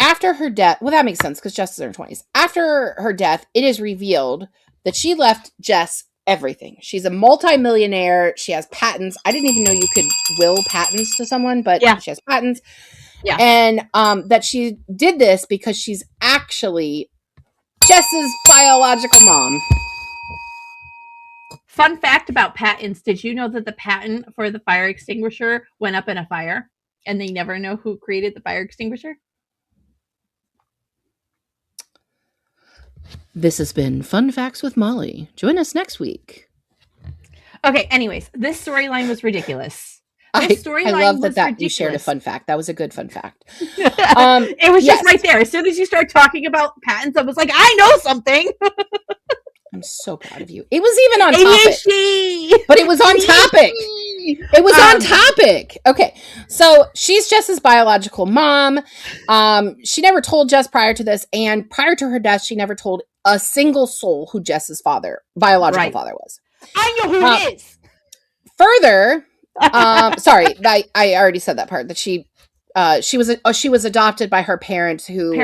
After her death, well, that makes sense because Jess is in her 20s. After her death, it is revealed that she left Jess everything. She's a multimillionaire. She has patents. I didn't even know you could will patents to someone, but she has patents. Yeah. And that she did this because she's actually Jess's biological mom. Fun fact about patents. Did you know that the patent for the fire extinguisher went up in a fire and they never know who created the fire extinguisher? This has been Fun Facts with Molly. Join us next week. Okay, anyways, this storyline was ridiculous. I love that ridiculous. You shared a fun fact. That was a good fun fact. It was just right there. As soon as you start talking about patents, I was like, I know something. I'm so proud of you. It was even on topic. But it was on topic. It was on topic. Okay. So she's Jess's biological mom. She never told Jess prior to this. And prior to her death, she never told a single soul who Jess's biological father was. I know who it is. Further, sorry, I already said that part, that she was adopted by her parents who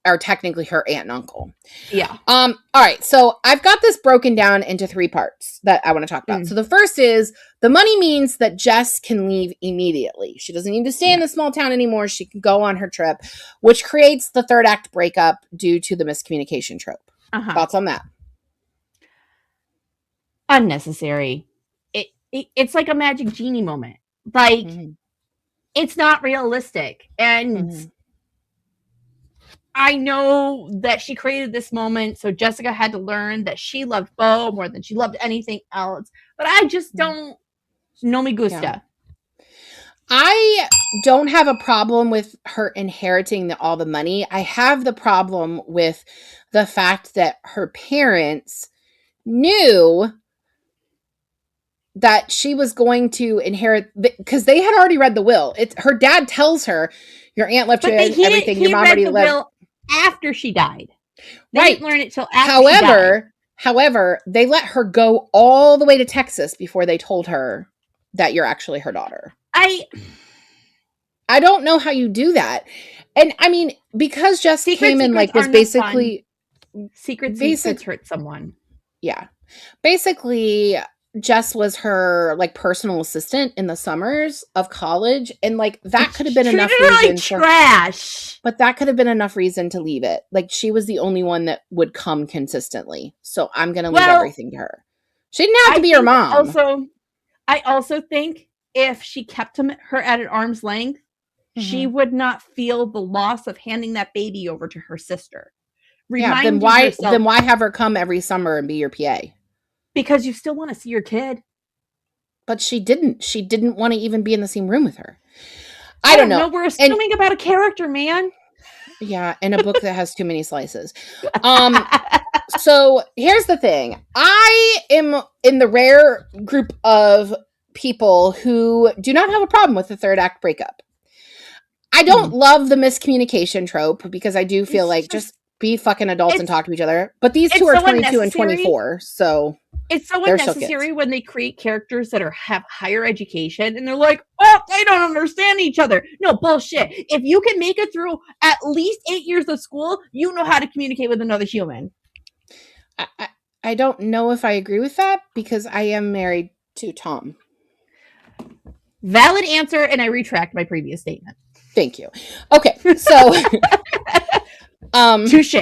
are technically her aunt and uncle. Yeah. All right. So I've got this broken down into 3 parts that I want to talk about. So the first is the money means that Jess can leave immediately. She doesn't need to stay in the small town anymore. She can go on her trip, which creates the 3rd act breakup due to the miscommunication trope. Thoughts on that? Unnecessary. It's like a magic genie moment. Like, it's not realistic. And I know that she created this moment, so Jessica had to learn that she loved Bo more than she loved anything else. But I just don't. No me gusta. Yeah. I don't have a problem with her inheriting all the money. I have the problem with the fact that her parents knew that she was going to inherit, because they had already read the will. Her dad tells her, your aunt left you everything. Your mom already left. Will after she died. They didn't learn it till after she died. However, they let her go all the way to Texas before they told her that you're actually her daughter. I don't know how you do that. And I mean, because Jess came in was basically secrets hurt someone. Yeah. Basically, Jess was her personal assistant in the summers of college, and that could have been enough reason trash. But that could have been enough reason to leave it. She was the only one that would come consistently. So I'm going to leave everything to her. She didn't have to be her mom. I also think if she kept her at an arm's length, she would not feel the loss of handing that baby over to her sister. Then why have her come every summer and be your PA? Because you still want to see your kid. But she didn't. She didn't want to even be in the same room with her. I don't know. We're assuming about a character, man. Yeah, in a book that has too many slices. So here's the thing. I am in the rare group of people who do not have a problem with the 3rd act breakup. I don't love the miscommunication trope because I do feel be fucking adults and talk to each other. But these two are 22 and 24, so it's so unnecessary when they create characters that have higher education and they're like, oh, they don't understand each other. No, bullshit. If you can make it through at least 8 years of school, you know how to communicate with another human. I don't know if I agree with that because I am married to Tom. Valid answer, and I retract my previous statement. Thank you. Okay, so touche.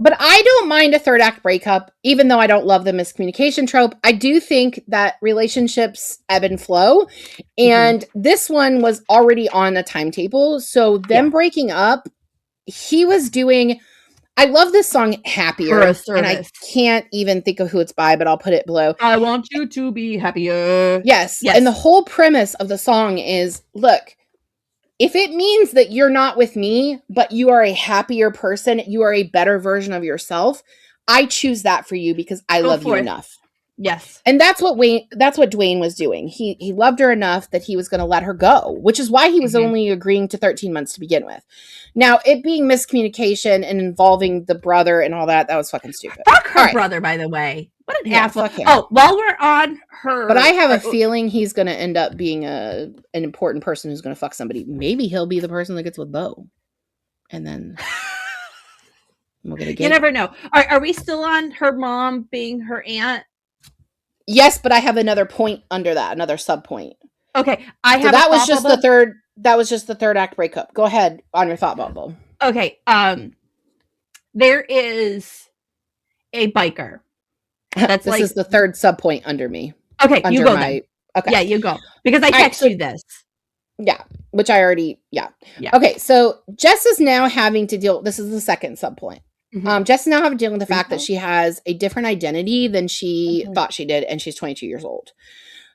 But I don't mind a third act breakup, even though I don't love the miscommunication trope. I do think that relationships ebb and flow, and this one was already on a timetable. So them breaking up, he was doing. I love this song Happier, and I can't even think of who it's by, but I'll put it below. I want you to be happier. Yes. And the whole premise of the song is, look, if it means that you're not with me, but you are a happier person, you are a better version of yourself, I choose that for you because I love you enough. Yes. And that's what Dwayne was doing. He loved her enough that he was going to let her go, which is why he was only agreeing to 13 months to begin with. Now, it being miscommunication and involving the brother and all that was fucking stupid. Fuck her brother, by the way. What an asshole. Oh, while we're on her. But I have a feeling he's going to end up being an important person who's going to fuck somebody. Maybe he'll be the person that gets with Bo. And then we'll get a You never know. Are we still on her mom being her aunt? Yes, but I have another point under that, another sub point. Okay. That was just the third act breakup. Go ahead on your thought bubble. Okay. There is a biker. This is the third sub point under me. Okay, you go then. Okay. Yeah, you go. Because I texted you this. Yeah, which I already, yeah. Okay, so Jess is now having to deal, this is the second sub point. Jess is now having to deal with the fact that she has a different identity than she thought she did, and she's 22 years old.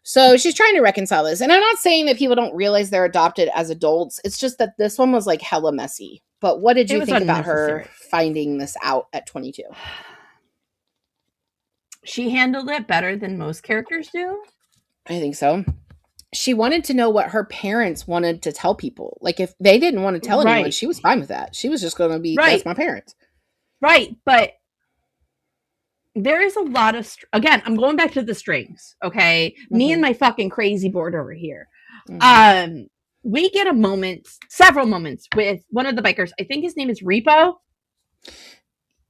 So she's trying to reconcile this. And I'm not saying that people don't realize they're adopted as adults. It's just that this one was like hella messy. But what did you think about her finding this out at 22? She handled it better than most characters do. I think so. She wanted to know what her parents wanted to tell people. Like, if they didn't want to tell anyone, she was fine with that. She was just going to be, that's my parents. Right. But there is a lot of, again, I'm going back to the strings. Okay. Me and my fucking crazy board over here. We get several moments with one of the bikers. I think his name is Repo.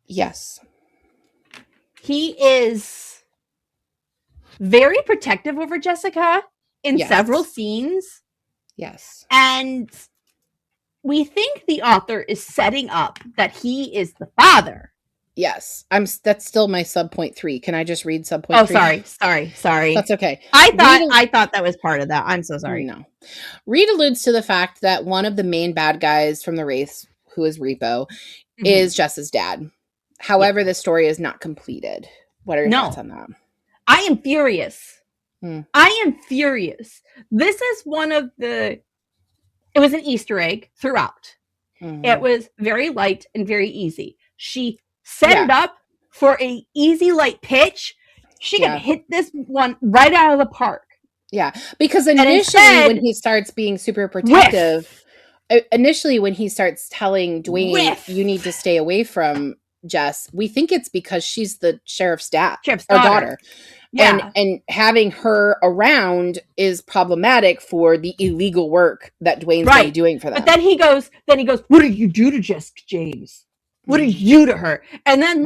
Yes. He is very protective over Jessica in several scenes. Yes. And we think the author is setting up that he is the father. Yes. That's still my sub point 3. Can I just read sub point 3? Oh, sorry. That's okay. I thought that was part of that. I'm so sorry. No. Reid alludes to the fact that one of the main bad guys from the race, who is Repo, is Jess's dad. However, the story is not completed. What are your thoughts on that? I am furious. I am furious. This is it was an Easter egg throughout. It was very light and very easy. She set it up for a easy, light pitch. She can hit this one right out of the park. Yeah, because initially when he starts being super protective, when he starts telling Dwayne, you need to stay away from Jess, we think it's because she's the sheriff's daughter. Yeah. And having her around is problematic for the illegal work that Dwayne's going to be doing for them. But then he goes, what did you do to Jessica James? What did you do to her? And then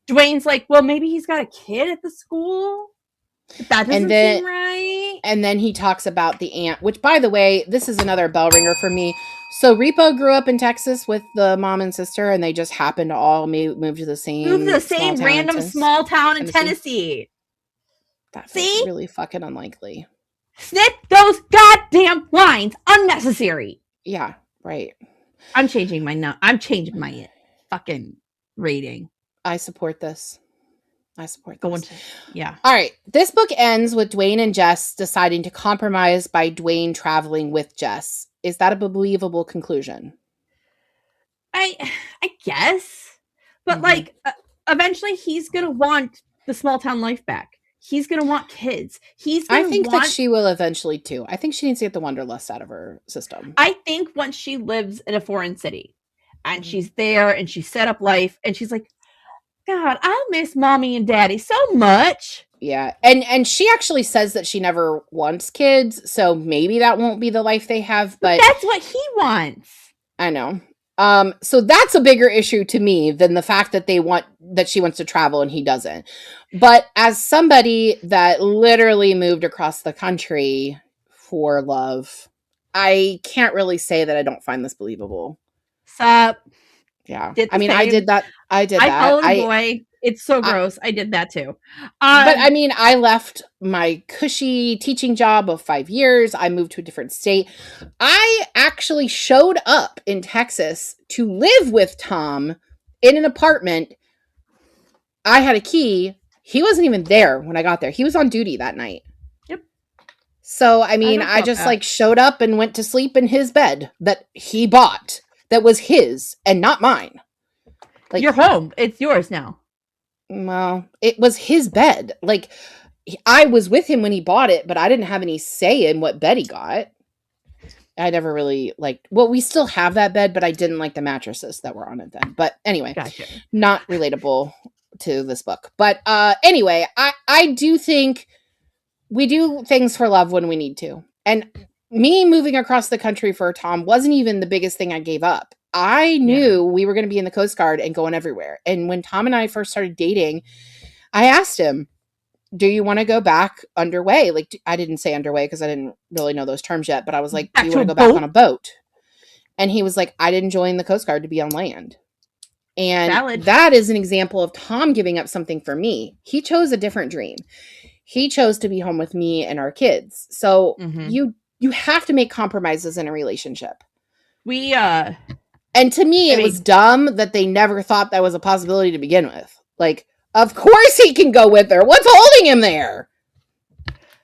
Dwayne's like, well, maybe he's got a kid at the school. But that doesn't seem right. And then he talks about the aunt, which, by the way, this is another bell ringer for me. So Repo grew up in Texas with the mom and sister, and they just happened to all move to the same random small town in Tennessee. That's really fucking unlikely. Snip those goddamn lines. Unnecessary. Yeah, right. I'm changing my fucking rating. I support this. Yeah. All right. This book ends with Dwayne and Jess deciding to compromise by Dwayne traveling with Jess. Is that a believable conclusion? I guess. But eventually he's going to want the small town life back. He's going to want kids. I think that she will eventually too. I think she needs to get the wanderlust out of her system. I think once she lives in a foreign city. and she's there and she set up life and she's like, God, I miss mommy and daddy so much. Yeah. And she actually says that she never wants kids, so maybe that won't be the life they have, but that's what he wants. I know. So that's a bigger issue to me than the fact that she wants to travel and he doesn't. But as somebody that literally moved across the country for love, I can't really say that I don't find this believable. Sup? Yeah. I mean, I did that. I followed a boy. It's so gross. I did that too. But I mean, I left my cushy teaching job of 5 years. I moved to a different state. I actually showed up in Texas to live with Tom in an apartment. I had a key. He wasn't even there when I got there. He was on duty that night. Yep. So, I mean, I just showed up and went to sleep in his bed that he bought. That was his and not mine. Like, you're home. It's yours now. Well, it was his bed. Like, I was with him when he bought it, but I didn't have any say in what bed he got. I never really we still have that bed, but I didn't like the mattresses that were on it then. But anyway, gotcha. Not relatable to this book. But anyway, I do think we do things for love when we need to. And me moving across the country for Tom wasn't even the biggest thing I gave up. I knew we were going to be in the Coast Guard and going everywhere. And when Tom and I first started dating, I asked him, do you want to go back underway? Like, I didn't say underway because I didn't really know those terms yet, but I was like, do you want to go back on a boat? And he was like, I didn't join the Coast Guard to be on land. And that is an example of Tom giving up something for me. He chose a different dream. He chose to be home with me and our kids. So you have to make compromises in a relationship. And to me, it was dumb that they never thought that was a possibility to begin with. Like, of course he can go with her. What's holding him there?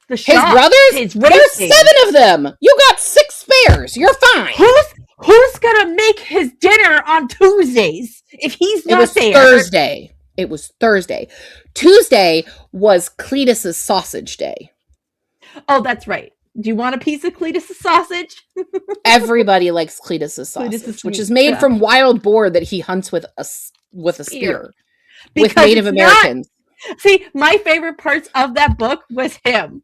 His brothers? There's 7 of them. You got 6 spares. You're fine. Who's gonna make his dinner on Tuesdays if he's not there? It was Thursday. Tuesday was Cletus's sausage day. Oh, that's right. Do you want a piece of Cletus's sausage? Everybody likes Cletus's sausage, which is made from wild boar that he hunts with a spear with Native Americans. See, my favorite parts of that book was him.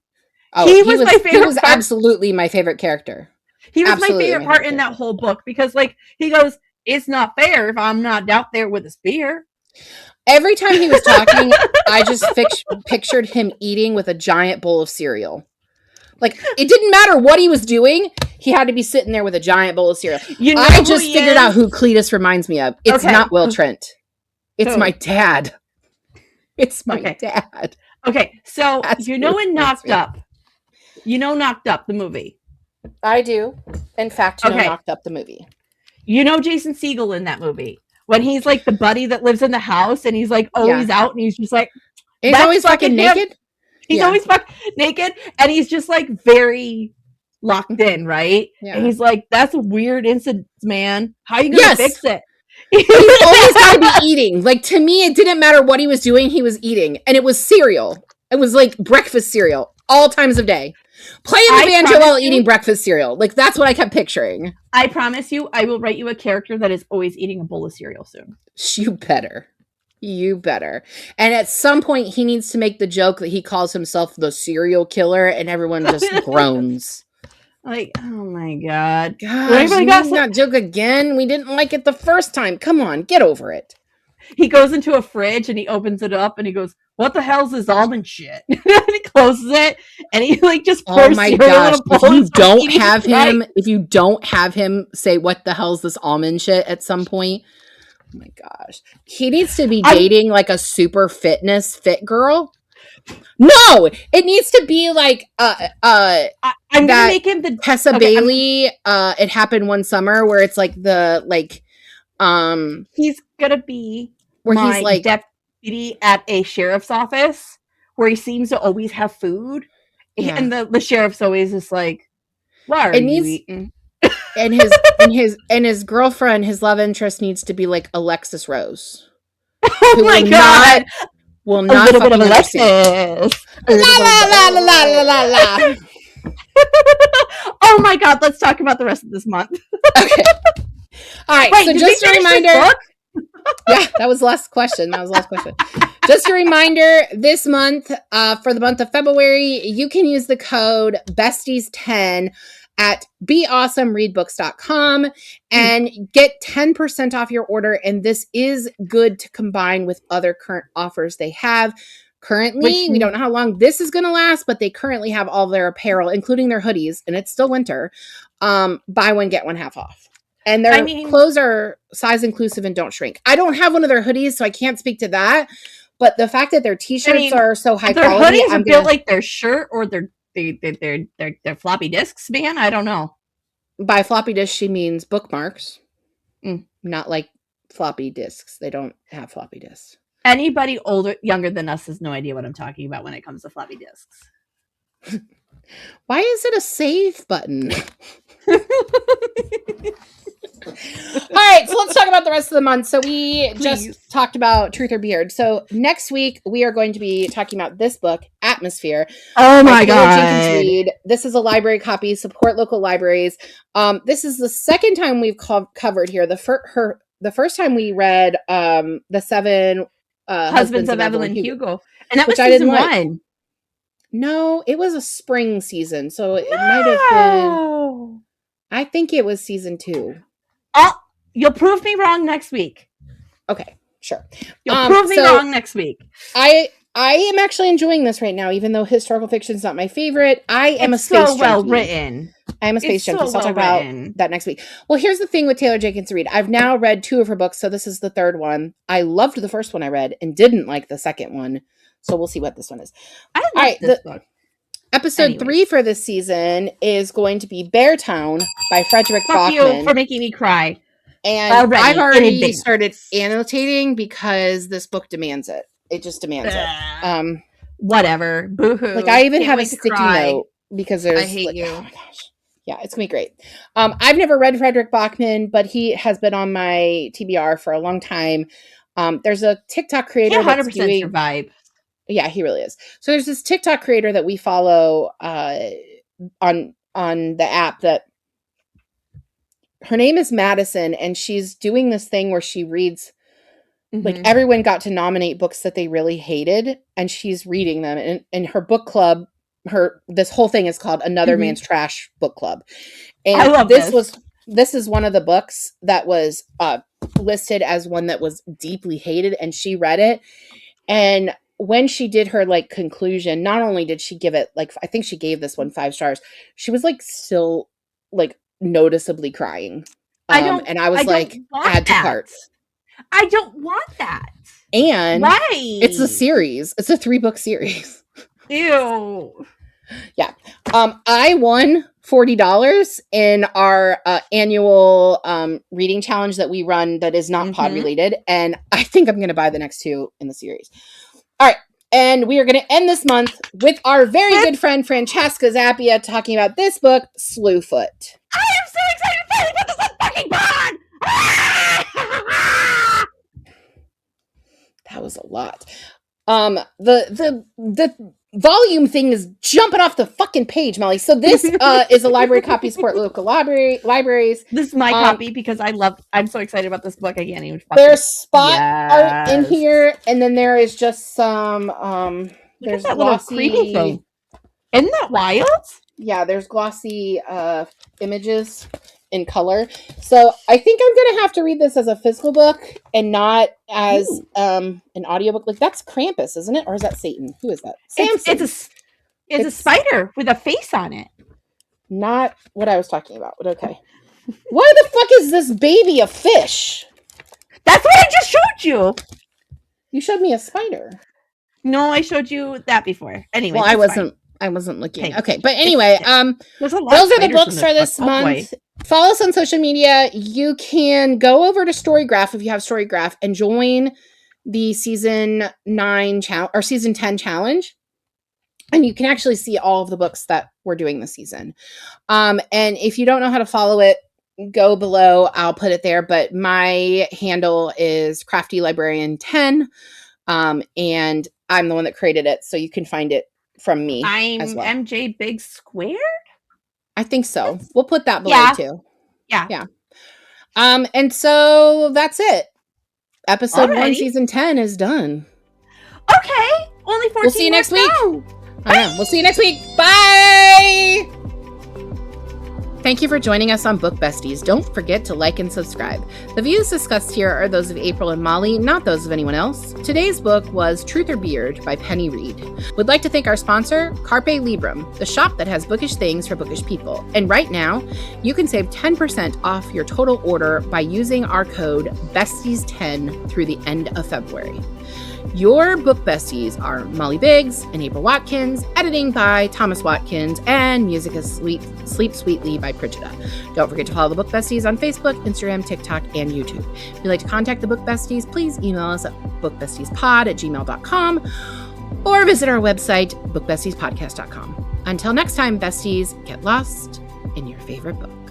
Oh, he was my favorite. He was absolutely my favorite character. He was my favorite part in that whole book because, like, he goes, "It's not fair if I'm not out there with a spear." Every time he was talking, I just pictured him eating with a giant bowl of cereal. Like, it didn't matter what he was doing. He had to be sitting there with a giant bowl of cereal. I just figured out who Cletus reminds me of. It's not Will Trent. It's my dad. It's my dad. Okay, so in Knocked Up. Knocked Up, the movie. I do. In fact, Knocked Up, the movie. Jason Segel in that movie. When he's like the buddy that lives in the house and he's like always out and he's just like... He's always fucking naked? He's always fucking naked and he's just like very locked in, right? Yeah. And he's like, that's a weird incident, man. How are you going to fix it? He's always got to be eating. Like, to me, it didn't matter what he was doing. He was eating. And it was cereal. It was like breakfast cereal. All times of day. Playing the banjo while eating breakfast cereal. Like, that's what I kept picturing. I promise you, I will write you a character that is always eating a bowl of cereal soon. You better. You better. And at some point, he needs to make the joke that he calls himself the serial killer, and everyone just groans. Like, oh my God. Gosh, you got that joke again? We didn't like it the first time. Come on, get over it. He goes into a fridge and he opens it up and he goes, what the hell's this almond shit? And he closes it and he like just pours cereal in a bowl. If you don't have him say what the hell's this almond shit at some point, oh my gosh. He needs to be dating like a super fit girl. No, it needs to be like I'm gonna make him the Tessa Bailey. It happened one summer where it's like he's gonna be where he's like deputy at a sheriff's office where he seems to always have food, and the sheriff's always just like, "Why are you eating?" And his girlfriend, his love interest, needs to be like Alexis Rose. Oh my God! Will not a little bit of Alexis. La. Oh my God! Let's talk about the rest of this month. Okay. All right, so just a reminder. Yeah, that was the last question. Just a reminder, this month, for the month of February, you can use the code Besties10 at beawesomereadbooks.com and get 10% off your order. And this is good to combine with other current offers they have. Currently, we don't know how long this is going to last, but they currently have all their apparel, including their hoodies, and it's still winter. Buy one, get one half off. And their clothes are size inclusive and don't shrink. I don't have one of their hoodies, so I can't speak to that. But the fact that their t-shirts are so high quality, hoodies are built like their shirt or their floppy disks, man. I don't know. By floppy disk, she means bookmarks, not like floppy disks. They don't have floppy disks. Anybody younger than us has no idea what I'm talking about when it comes to floppy disks. Why is it a save button? All right, so let's talk about the rest of the month. So we just talked about Truth or Beard. So next week we are going to be talking about this book, Atmosphere. Oh my God. Jenkins Reid. This is a library copy. Support local libraries. This is the second time we've covered here. The first time we read the 7 Husbands of Evelyn Hugo. And that was season 1. No, it was a spring season. So it might have been, I think it was season 2. Oh, you'll prove me wrong next week. Okay, sure. You'll prove me wrong next week. I am actually enjoying this right now, even though historical fiction is not my favorite. I am a space junkie. Well written. I am a space junkie, so I'll talk about that next week. Well, here's the thing with Taylor Jenkins Reid. I've now read 2 of her books, so this is the 3rd one. I loved the first one I read and didn't like the second one, so we'll see what this one is. I like this book. Episode 3 for this season is going to be Beartown by Frederick Bachman. Fuck you for making me cry. And I've already started annotating because this book demands it. It just demands it. Whatever. Boo-hoo. Like I even have a sticky note because there's. I hate you. Oh my gosh. Yeah, it's gonna be great. I've never read Frederick Bachman, but he has been on my TBR for a long time. There's a TikTok creator that's 100% your vibe. Yeah, he really is. So there's this TikTok creator that we follow on the app that her name is Madison, and she's doing this thing where she reads like everyone got to nominate books that they really hated, and she's reading them. And her book club, this whole thing is called Another Man's Trash Book Club. And I love this is one of the books that was listed as one that was deeply hated, and she read it. And when she did her like conclusion, not only did she give it like, I think she gave this one 5 stars. She was like still like noticeably crying. And I was like, add to cart. I don't want that. And it's a series. It's a 3-book series. Ew. Yeah. I won $40 in our annual reading challenge that we run that is not pod related. And I think I'm going to buy the next 2 in the series. All right. And we are going to end this month with our very good friend Francesca Zappia talking about this book, Slewfoot. I am so excited to finally put this on fucking pod! That was a lot. The volume thing is jumping off the fucking page, Molly. So this is a library copy. Support local libraries. This is my copy because I'm so excited about this book. I can't even. There's spot art in here, and then there is just some. There's that little creepy thing. Isn't that wild? Yeah, there's glossy images in color. So I think I'm gonna have to read this as a physical book and not as an audiobook. Like that's Krampus, isn't it? Or is that Satan? Who is that? Samson. It's a spider with a face on it. Not what I was talking about, but okay. Why the fuck is this baby a fish? That's what I just showed you. You showed me a spider. No, I showed you that before. Anyway, well, I wasn't looking. Okay, but anyway, those are the books for this month. Follow us on social media. You can go over to Storygraph if you have Storygraph and join the season 9 or season 10 challenge. And you can actually see all of the books that we're doing this season. And if you don't know how to follow it, go below. I'll put it there. But my handle is Crafty Librarian 10. And I'm the one that created it. So you can find it from me. I'm as well. MJ Big Squared? I think so. We'll put that below too. Yeah. And so that's it. Episode 1, season 10 is done. Okay. Only 14 We'll see you next week. We'll see you next week. Bye. Thank you for joining us on Book Besties. Don't forget to like and subscribe. The views discussed here are those of April and Molly, not those of anyone else. Today's book was Truth or Beard by Penny Reid. We'd like to thank our sponsor, Carpe Librum, the shop that has bookish things for bookish people. And right now, you can save 10% off your total order by using our code BESTIES10 through the end of February. Your book besties are Molly Biggs and April Watkins, editing by Thomas Watkins, and music is Sleep Sweetly by Pritchetta. Don't forget to follow the Book Besties on Facebook, Instagram, TikTok, and YouTube. If you'd like to contact the Book Besties, please email us at bookbestiespod@gmail.com or visit our website, bookbestiespodcast.com. Until next time, besties, get lost in your favorite book.